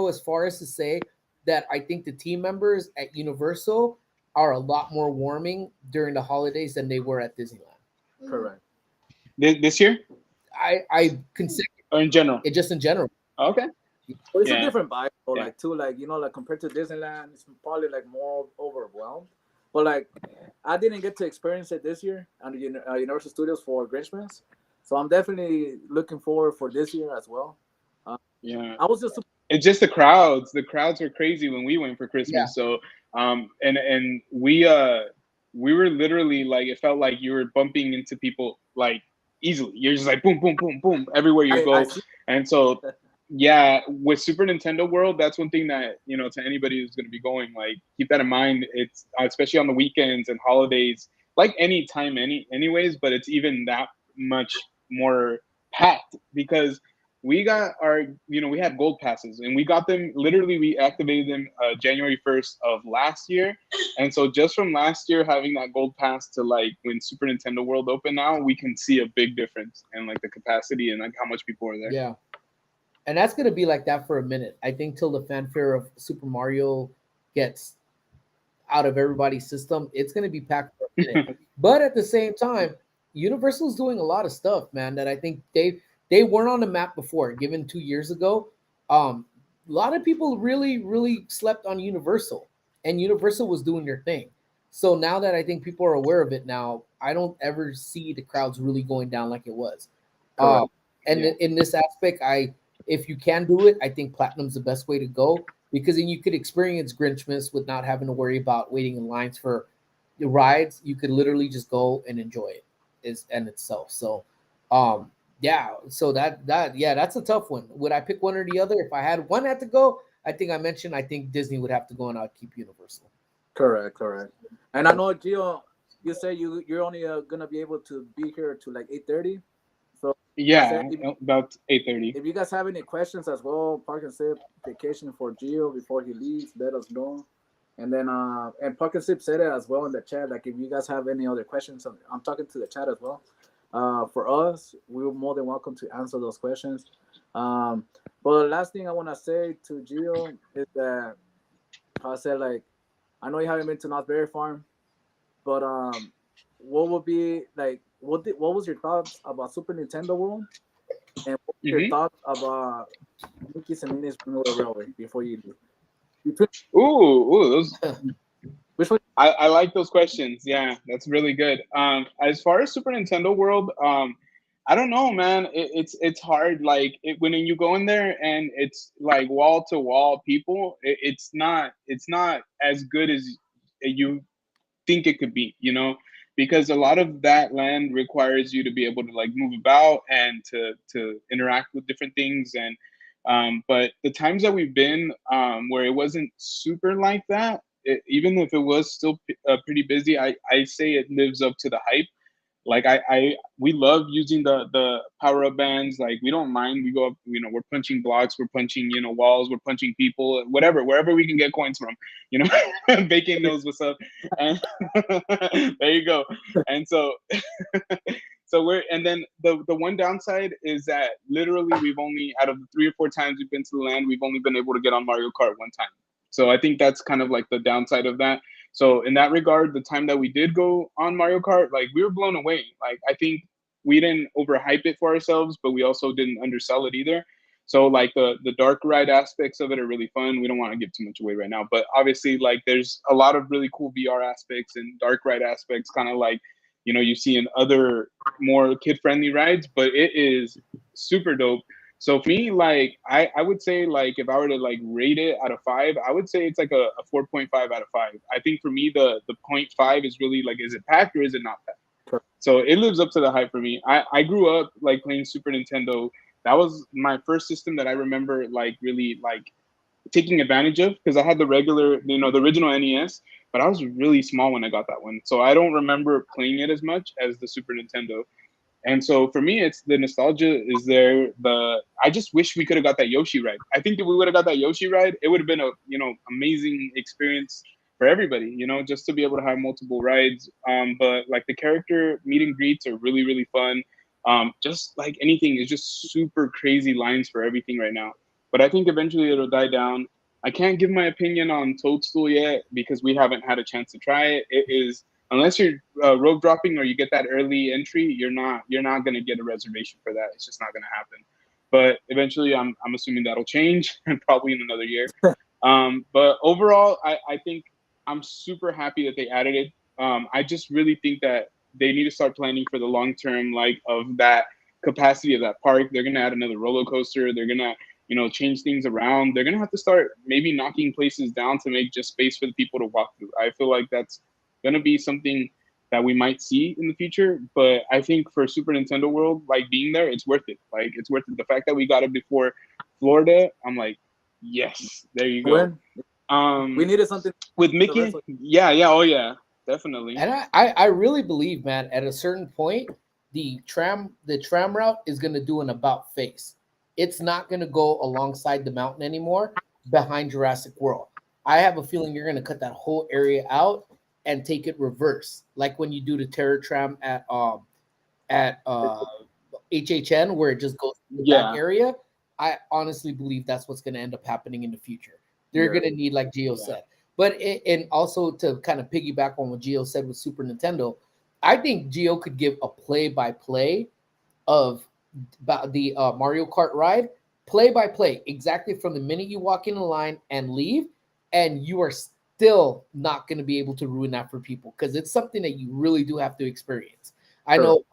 as far as to say that I think the team members at Universal are a lot more warming during the holidays than they were at Disneyland. Correct. This year? I consider or in general? Just in general. Okay. Well, it's a different vibe, like too, like like compared to Disneyland, it's probably like more overwhelmed. But like, I didn't get to experience it this year at Universal Studios for Grinchmas, so I'm definitely looking forward for this year as well. I was it's just the crowds. The crowds were crazy when we went for Christmas. Yeah. So and we were literally like, it felt like you were bumping into people like easily. You're just like boom, boom, boom, boom everywhere you go. And so yeah, with Super Nintendo World, that's one thing that, you know, to anybody who's going to be going, like, keep that in mind. It's especially on the weekends and holidays, like any time, anyways, but it's even that much more packed because we got our, you know, we had gold passes and we got them literally, we activated them January 1st of last year. And so just from last year having that gold pass to like when Super Nintendo World open now, we can see a big difference in like the capacity and like how much people are there. Yeah. And that's gonna be like that for a minute. I think till the fanfare of Super Mario gets out of everybody's system, it's gonna be packed for a minute. But at the same time, Universal's doing a lot of stuff, man, that I think they weren't on the map before. Given 2 years ago, a lot of people really slept on Universal, and Universal was doing their thing. So now that I think people are aware of it now, I don't ever see the crowds really going down like it was. Correct. And Yeah. in this aspect, if you can do it, I think Platinum's the best way to go because then you could experience Grinchmas with not having to worry about waiting in lines for the rides. You could literally just go and enjoy it and itself. So, yeah. So that's a tough one. Would I pick one or the other? If I had one had to go, I think Disney would have to go and I'd keep Universal. Correct. And I know, Gio, you say you're only gonna be able to be here to like 8:30. So Yeah, if, about 8:30. if you guys have any questions as well, Park and Sip vacation for Gio before he leaves, let us know. And then and Park and Sip said it as well in the chat. Like if you guys have any other questions, I'm talking to the chat as well. For us, we're more than welcome to answer those questions. But the last thing I want to say to Gio is that I said like I know you haven't been to Knott's Berry Farm, but what would be like what was your thoughts about Super Nintendo World, and what were your thoughts about Mickey's and Minnie's Runaway Railway before you leave? Ooh, those. Which one? I like those questions. Yeah, that's really good. As far as Super Nintendo World, I don't know, man. It's hard. Like when you go in there and it's like wall to wall people, it's not as good as you think it could be, you know, because a lot of that land requires you to be able to like move about and to interact with different things. And but the times that we've been where it wasn't super like that, even if it was still pretty busy, I say it lives up to the hype. Like we love using the power up bands. Like we don't mind. We go up, you know, we're punching blocks, we're punching, you know, walls, we're punching people, whatever, wherever we can get coins from, you know. Bacon knows what's up. And there you go. And so so and then the one downside is that literally we've only, out of the 3 or 4 times we've been to the land, we've only been able to get on Mario Kart one time. So I think that's kind of like the downside of that. So in that regard, the time that we did go on Mario Kart, like we were blown away. Like I think we didn't overhype it for ourselves, but we also didn't undersell it either. So like the dark ride aspects of it are really fun. We don't want to give too much away right now, but obviously like there's a lot of really cool VR aspects and dark ride aspects, kind of like, you know, you see in other more kid friendly rides, but it is super dope. So for me, like I would say, like if I were to like rate it out of 5, I would say it's like a 4.5 out of 5. I think for me the 0.5 is really like, is it packed or is it not packed? So it lives up to the hype for me. I grew up like playing Super Nintendo. That was my first system that I remember like really like taking advantage of, because I had the regular, you know, the original NES, but I was really small when I got that one. So I don't remember playing it as much as the Super Nintendo. And so for me, it's the nostalgia is there. I just wish we could have got that Yoshi ride. I think if we would have got that Yoshi ride, it would have been a, you know, amazing experience for everybody, you know, just to be able to have multiple rides. But like the character meet and greets are really, really fun. Just like anything, is just super crazy lines for everything right now. But I think eventually it'll die down. I can't give my opinion on Toadstool yet because we haven't had a chance to try it. It is, unless you're rope dropping or you get that early entry, you're not going to get a reservation for that. It's just not going to happen. But eventually, I'm assuming that'll change, and probably in another year. But overall, I think I'm super happy that they added it. I just really think that they need to start planning for the long term, like of that capacity of that park. They're going to add another roller coaster. They're going to, you know, change things around. They're going to have to start maybe knocking places down to make just space for the people to walk through. I feel like that's going to be something that we might see in the future. But I think for Super Nintendo World, like being there, it's worth it. Like it's worth it. The fact that we got it before Florida, I'm like, yes, there you go. When we needed something With Mickey, universal. yeah, oh yeah, definitely. And I really believe, man, at a certain point, the tram route is going to do an about face. It's not going to go alongside the mountain anymore behind Jurassic World. I have a feeling you're going to cut that whole area out and take it reverse, like when you do the Terror Tram at HHN, where it just goes to the back Yeah, area. I honestly believe that's what's going to end up happening in the future. They're Yeah. going to need, like Gio said. But and also to kind of piggyback on what Gio said with Super Nintendo, I think Gio could give a play-by-play of the Mario Kart ride, play-by-play, exactly from the minute you walk in the line and leave, and you are still not going to be able to ruin that for people because it's something that you really do have to experience. I know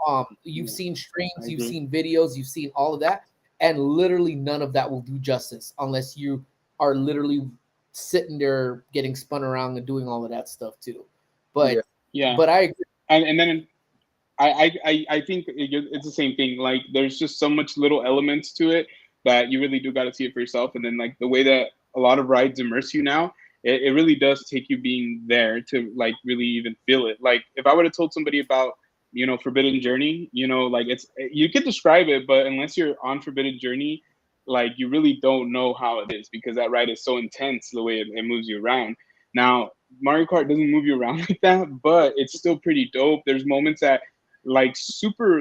you've seen streams, I you've agree. seen videos, you've seen all of that, and literally none of that will do justice unless you are literally sitting there getting spun around and doing all of that stuff too. But yeah. but I agree. And then I think it's the same thing. Like, there's just so much little elements to it that you really do got to see it for yourself. And then, like, the way that a lot of rides immerse you now, it really does take you being there to, like, really even feel it. Like, if I would have told somebody about, Forbidden Journey, like, you could describe it, but unless you're on Forbidden Journey, like, you really don't know how it is because that ride is so intense the way it moves you around. Now, Mario Kart doesn't move you around like that, but it's still pretty dope. There's moments that, like, super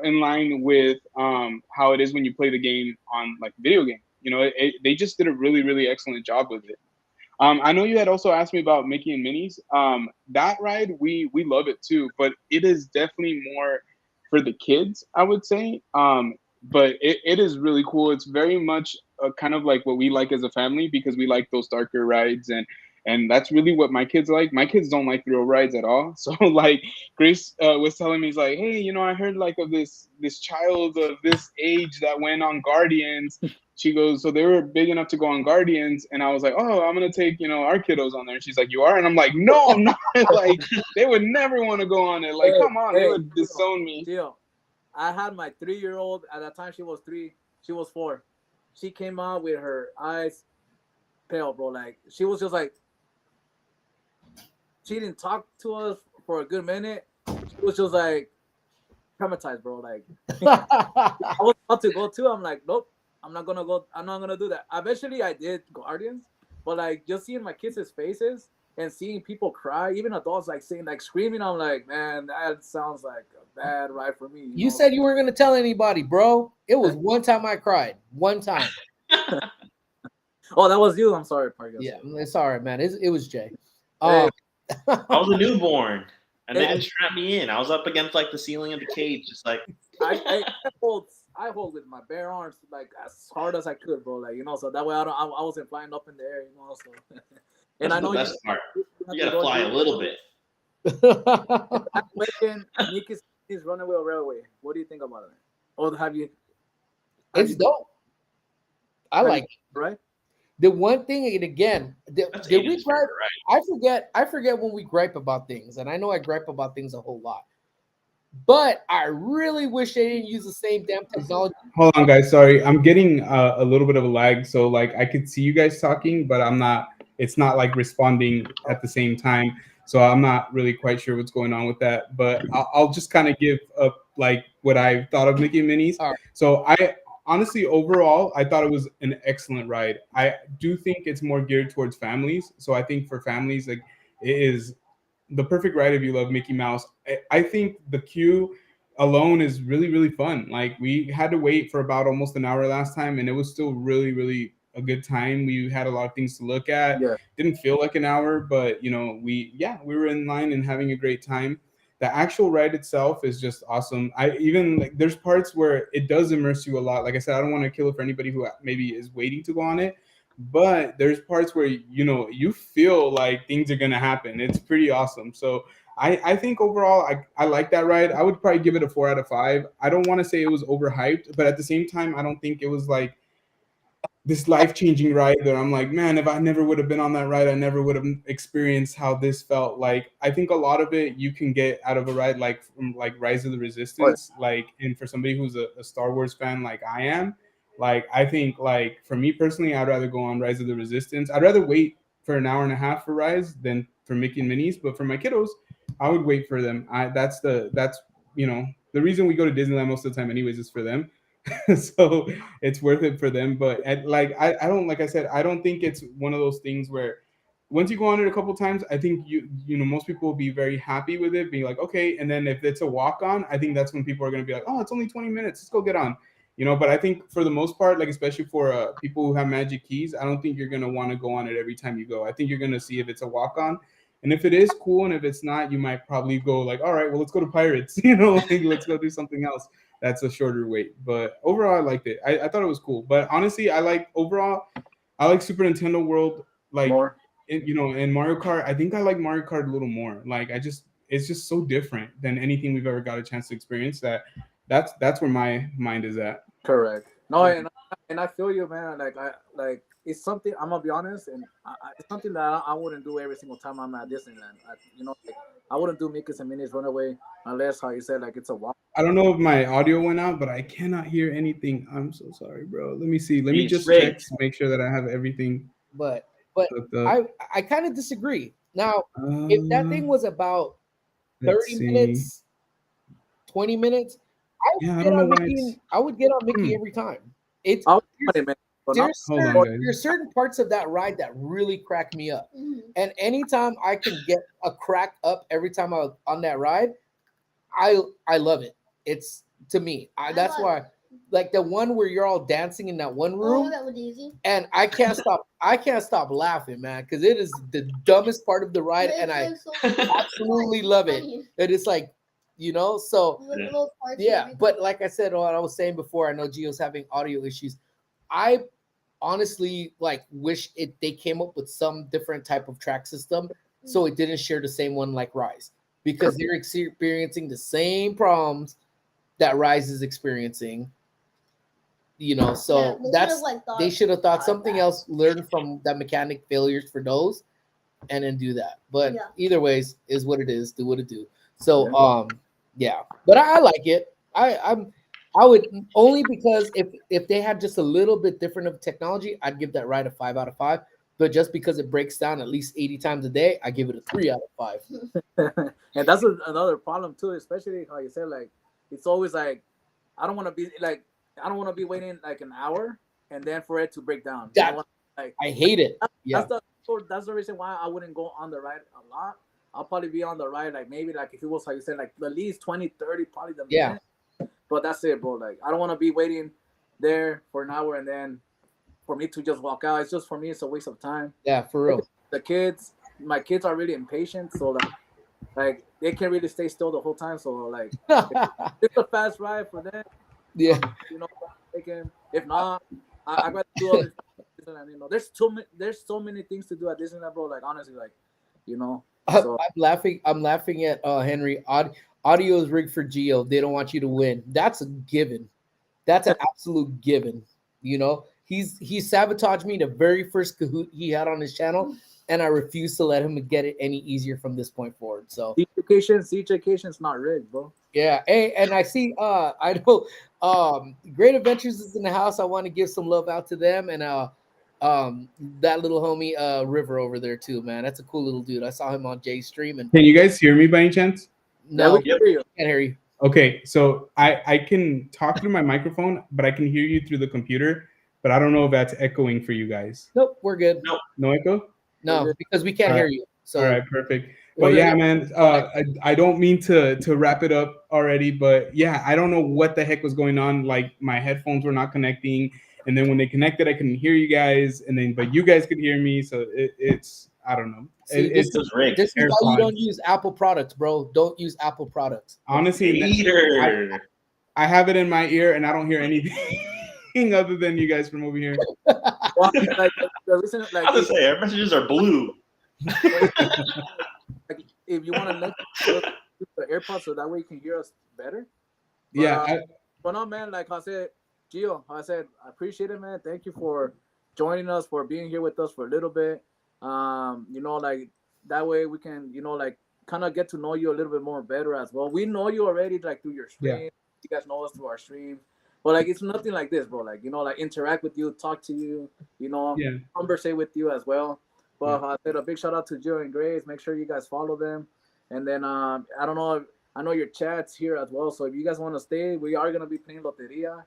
in line with how it is when you play the game on, like, video game. They just did a really excellent job with it. I know you had also asked me about Mickey and Minnie's. That ride, we love it too, but it is definitely more for the kids, I would say. But it is really cool. It's very much kind of like what we like as a family because we like those darker rides, and that's really what my kids like. My kids don't like thrill rides at all. So, like, Grace was telling me, he's like, hey, I heard, like, of this child of this age that went on Guardians. She goes, so they were big enough to go on Guardians, and I was like, oh, I'm gonna take our kiddos on there. And she's like, you are? And I'm like, no, I'm not. Like, they would never want to go on it. Like, come on, they would disown me. Gio, I had my 3-year-old at that time. She was 3. She was 4. She came out with her eyes pale, bro. Like, she was just like, she didn't talk to us for a good minute. She was just like traumatized, bro. Like, I was about to go too. I'm like, nope, I'm not gonna go. I'm not gonna do that. Eventually, I did Guardians, but like just seeing my kids' faces and seeing people cry, even adults like saying, like, screaming, I'm like, man, that sounds like a bad ride for me. You said you weren't gonna tell anybody, bro. It was one time I cried. One time. Oh, that was you. I'm sorry, Parker. Yeah, it's all right, man. It was Jay. Hey. I was a newborn, and they didn't strap me in. I was up against, like, the ceiling of the cage, just like. I hold with my bare arms, like, as hard as I could, bro. Like, so that way I wasn't flying up in the air, So, and That's I know the best part. You gotta go fly a little bit. That weekend, Nikki's Runaway Railway. What do you think about it? Or have you? It's dope. I like it. Right. The one thing, and again, did we gripe? Right? I forget when we gripe about things, and I know I gripe about things a whole lot. But I really wish they didn't use the same damn technology. Hold on, guys. Sorry, I'm getting a little bit of a lag. So, like, I could see you guys talking, but I'm not. It's not like responding at the same time. So I'm not really quite sure what's going on with that. But I'll just kind of give up, like, what I thought of Mickey and Minnie's. All right. So honestly, overall, I thought it was an excellent ride. I do think it's more geared towards families. So I think for families, like, it is the perfect ride if you love Mickey Mouse. I think the queue alone is really fun. Like, we had to wait for about almost an hour last time, and it was still really a good time. We had a lot of things to look at. Yeah. Didn't feel like an hour, but we were in line and having a great time. The actual ride itself is just awesome. There's parts where it does immerse you a lot. Like I said, I don't want to kill it for anybody who maybe is waiting to go on it, but there's parts where you feel like things are gonna happen. It's pretty awesome. So I think overall I like that ride. I would probably give it a 4 out of 5. I don't want to say it was overhyped, but at the same time, I don't think it was like this life-changing ride that I'm like, man, if I never would have been on that ride, I never would have experienced how this felt. Like, I think a lot of it you can get out of a ride like from like Rise of the Resistance, like, and for somebody who's a Star Wars fan like I am, Like I think like for me personally, I'd rather go on Rise of the Resistance. I'd rather wait for an hour and a half for Rise than for Mickey and Minnie's. But for my kiddos, I would wait for them. That's you know the reason we go to Disneyland most of the time anyways is for them. So it's worth it for them. But I don't, like I said, I don't think it's one of those things where once you go on it a couple times, I think you know most people will be very happy with it, being like, okay. And then if it's a walk on, I think that's when people are going to be like, oh, it's only 20 minutes, let's go get on. You know, but I think for the most part, like especially for people who have magic keys, I don't think you're going to want to go on it every time you go. I think you're going to see if it's a walk on. And if it is, cool. And if it's not, you might probably go like, all right, well, let's go to Pirates. You know, like, let's go do something else. That's a shorter wait. But overall, I liked it. I thought it was cool. But honestly, I like Super Nintendo World, like, More. you know, and Mario Kart. I think I like Mario Kart a little more. Like, it's just so different than anything we've ever got a chance to experience. That's where my mind is at. Correct. No, and I feel you, man. Like it's something. I'm gonna be honest, and it's something that I wouldn't do every single time I'm at Disneyland. Like, I wouldn't do Mickey's and Minnie's Runaway unless, how you said, like it's a walk. I don't know if my audio went out, but I cannot hear anything. I'm so sorry, bro. Let me see. Let me just check to make sure that I have everything. But I kind of disagree. Now, if that thing was about 30 minutes, 20 minutes, I would get on Mickey every time. There's certain parts of that ride that really crack me up. And anytime I can get a crack up every time I'm on that ride, I love it. It's, to me, that's why, like the one where you're all dancing in that one room, that was easy. and I can't stop laughing, man, because it is the dumbest part of the ride, and I absolutely love it. It is like, you know, so yeah. But like I said, what I was saying before, I know Gio's having audio issues. I honestly wish they came up with some different type of track system so it didn't share the same one like Rise, because they're experiencing the same problems that Rise is experiencing. You know, so they should have thought something else, learn from the mechanic failures for those, and then do that. But either ways is what it is. Do what it do. So yeah, but I like it. I would, only because if they had just a little bit different of technology, I'd give that ride a 5 out of 5. But just because it breaks down at least 80 times a day, I give it a 3 out of 5. And that's another problem too, especially how you said, like, it's always like, I don't want to be waiting like an hour and then for it to break down. I hate it. That's the reason why I wouldn't go on the ride a lot. I'll probably be on the ride, like, maybe, like, if it was, how you said, like, at least 20, 30, probably the minute. But that's it, bro. Like, I don't want to be waiting there for an hour and then for me to just walk out. It's just, for me, it's a waste of time. Yeah, for real. My kids are really impatient, so, like they can't really stay still the whole time. So, like, it's a fast ride for them. Yeah. You know, if not, I got to do other Disneyland. You know, there's so many things to do at Disneyland, bro. Like, honestly, like, you know. So. I'm laughing at Henry. Audio is rigged for Gio. They don't want you to win. That's a given. That's an absolute given. You know, he sabotaged me the very first Kahoot he had on his channel, and I refuse to let him get it any easier from this point forward. So JayKaytion is not rigged, bro. Yeah. Hey, and I see I know Great Adventures is in the house. I want to give some love out to them, and that little homie River over there too, man. That's a cool little dude. I saw him on Jay's stream. And can you guys hear me by any chance? No, we can't hear you. Okay, so I can talk through my microphone, but I can hear you through the computer. But I don't know if that's echoing for you guys. Nope, we're good. No echo? No, because we can't hear you. So all right, perfect. But yeah, man, I don't mean to wrap it up already, but yeah, I don't know what the heck was going on. Like, my headphones were not connecting, and then when they connected, I couldn't hear you guys, but you guys could hear me. So it's I don't know. See, this is why you don't use Apple products, bro. Don't use Apple products. Honestly, I have it in my ear, and I don't hear anything other than you guys from over here. Well, I was say our messages are blue. If you want to let the AirPods so that way you can hear us better. But, but no, man, like I said, Gio, I I appreciate it, man. Thank you for joining us, for being here with us for a little bit. You know, like, that way we can, you know, like, kind of get to know you a little bit more better as well. We know you already, like, through your stream. You guys know us through our stream. But like it's nothing like this, bro. Like like interact with you, talk to you, Yeah. conversate with you as well. But I said a big shout out to Jill and Grace. Make sure you guys follow them. And then I don't know, I know your chat's here as well. So if you guys want to stay, we are gonna be playing Loteria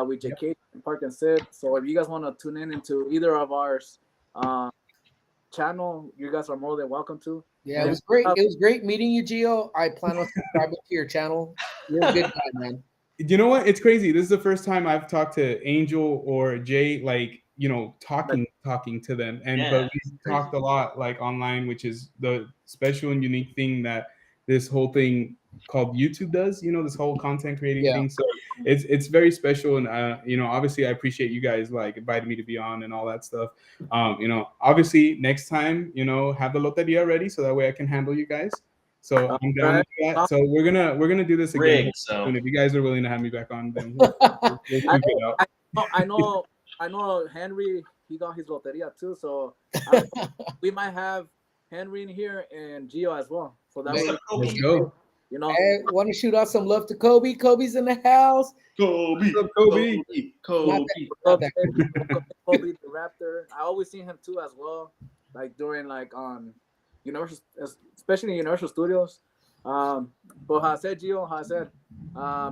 with JK and Park and Sip. So if you guys want to tune in into either of ours channel, you guys are more than welcome to. Yeah, it was great. It was great meeting you, Gio. I plan on subscribing to your channel. You're a good guy, man. You know what? It's crazy. This is the first time I've talked to Angel or Jay, like, talking to them. But we talked a lot like online, which is the special and unique thing that this whole thing called YouTube does, this whole content creating thing. So it's very special. And, obviously I appreciate you guys like inviting me to be on and all that stuff. Obviously next time, have the loteria ready so that way I can handle you guys. So I'm down with that. So we're gonna do this again. And if you guys are willing to have me back on, then we'll keep it up. I know Henry, he got his loteria too. So we might have Henry in here and Gio as well. So that way, let's go. I want to shoot out some love to Kobe. Kobe's in the house. Kobe. Kobe the Raptor. I always see him too as well. Like during Universal, especially Universal Studios. But how I said, Gio,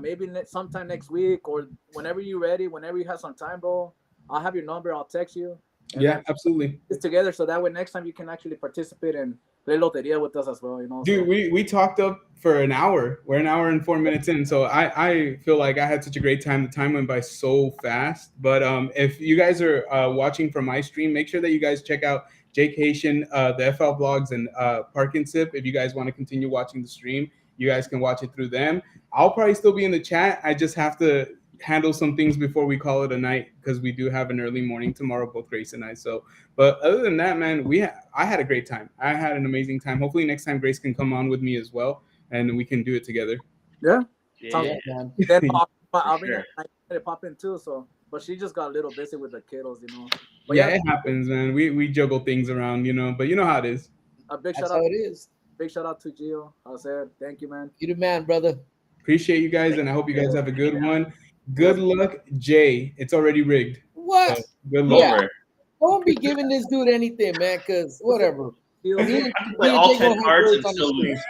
maybe sometime next week or whenever you're ready, whenever you have some time, bro, I'll have your number. I'll text you. Yeah, absolutely. It's together, so that way next time you can actually participate and play loteria with us as well. Dude, we talked up for an hour. We're an hour and 4 minutes in, so I feel like I had such a great time. The time went by so fast. But if you guys are watching from my stream, make sure that you guys check out JayKaytion, the FL Vlogs, and Park and Sip. If you guys want to continue watching the stream, you guys can watch it through them. I'll probably still be in the chat. I just have to handle some things before we call it a night because we do have an early morning tomorrow, both Grace and I. So, but other than that, man, I had a great time. I had an amazing time. Hopefully next time Grace can come on with me as well, and we can do it together. Yeah. Man. Then I'll bring it pop in too. So, but she just got a little busy with the kiddos, But yeah, it happens, man. We juggle things around, but you know how it is. A big That's shout out. how it is. Big shout out to Gio. I said thank you, man. You the man, brother. Appreciate you guys, and I hope you guys have a good one. Good luck, Jay. It's already rigged. What? So, good luck. Yeah. Don't be giving this dude anything, man, because whatever. Play all 10 cards and still lose.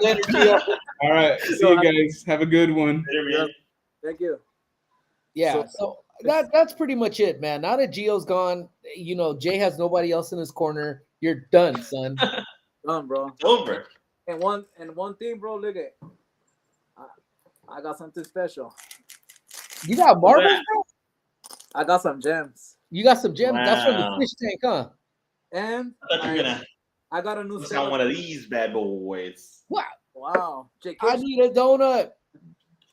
Later, Gio. All right. See you guys. Have a good one. Thank you. Yeah, so that's pretty much it, man. Now that Gio's gone, Jay has nobody else in his corner. You're done, son. Done, bro. Over. And one thing, bro. Look at, I got something special. You got marbles, bro? I got some gems. You got some gems? Wow. That's from the fish tank, huh? And I thought you were gonna I got a new use on one of these bad boys. Wow. I need a donut,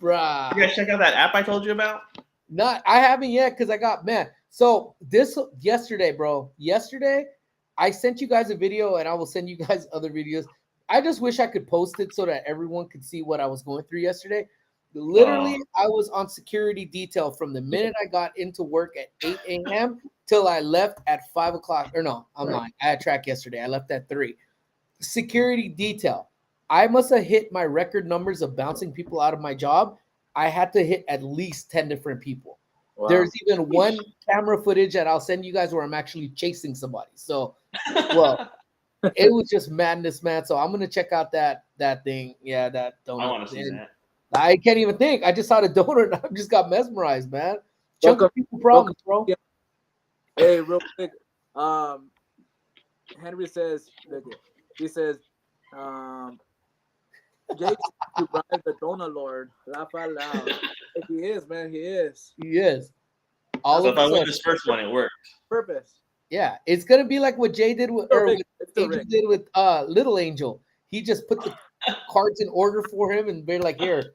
bruh. You guys check out that app I told you about? I haven't yet because I got mad. So yesterday, bro. Yesterday, I sent you guys a video, and I will send you guys other videos. I just wish I could post it so that everyone could see what I was going through yesterday. Literally, I was on security detail from the minute I got into work at 8 a.m. till I left at 5 o'clock. Or no, I'm lying. I had track yesterday. I left at 3. Security detail. I must have hit my record numbers of bouncing people out of my job. I had to hit at least 10 different people. Wow. There's even one camera footage that I'll send you guys where I'm actually chasing somebody. So, well, it was just madness, man. So I'm gonna check out that thing. Yeah, that donut. I want to see that. I can't even think. I just saw the donut. I just got mesmerized, man. Chunk of people problems, bro. Yeah. Hey, real quick. Henry says, he says, Jay to bribe the donut lord. Laugh out loud. He is, man. He is. He is. So if I win this first one, it worked. Purpose. Yeah, it's gonna be like what Jay did with Little Angel. He just put the cards in order for him, and they're like, "Here,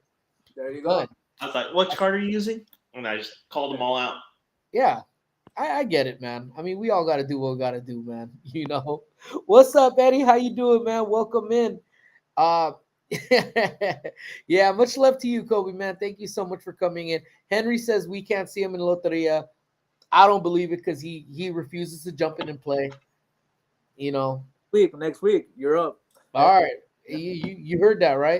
there you go." I was like, "What card are you using?" And I just called them all out. Yeah, I get it, man. I mean, we all got to do what we got to do, man. What's up, Eddie? How you doing, man? Welcome in. Yeah, much love to you, Kobe, man. Thank you so much for coming in. Henry says we can't see him in Loteria. I don't believe it because he refuses to jump in and play. Next week, you're up. All right. You heard that, right?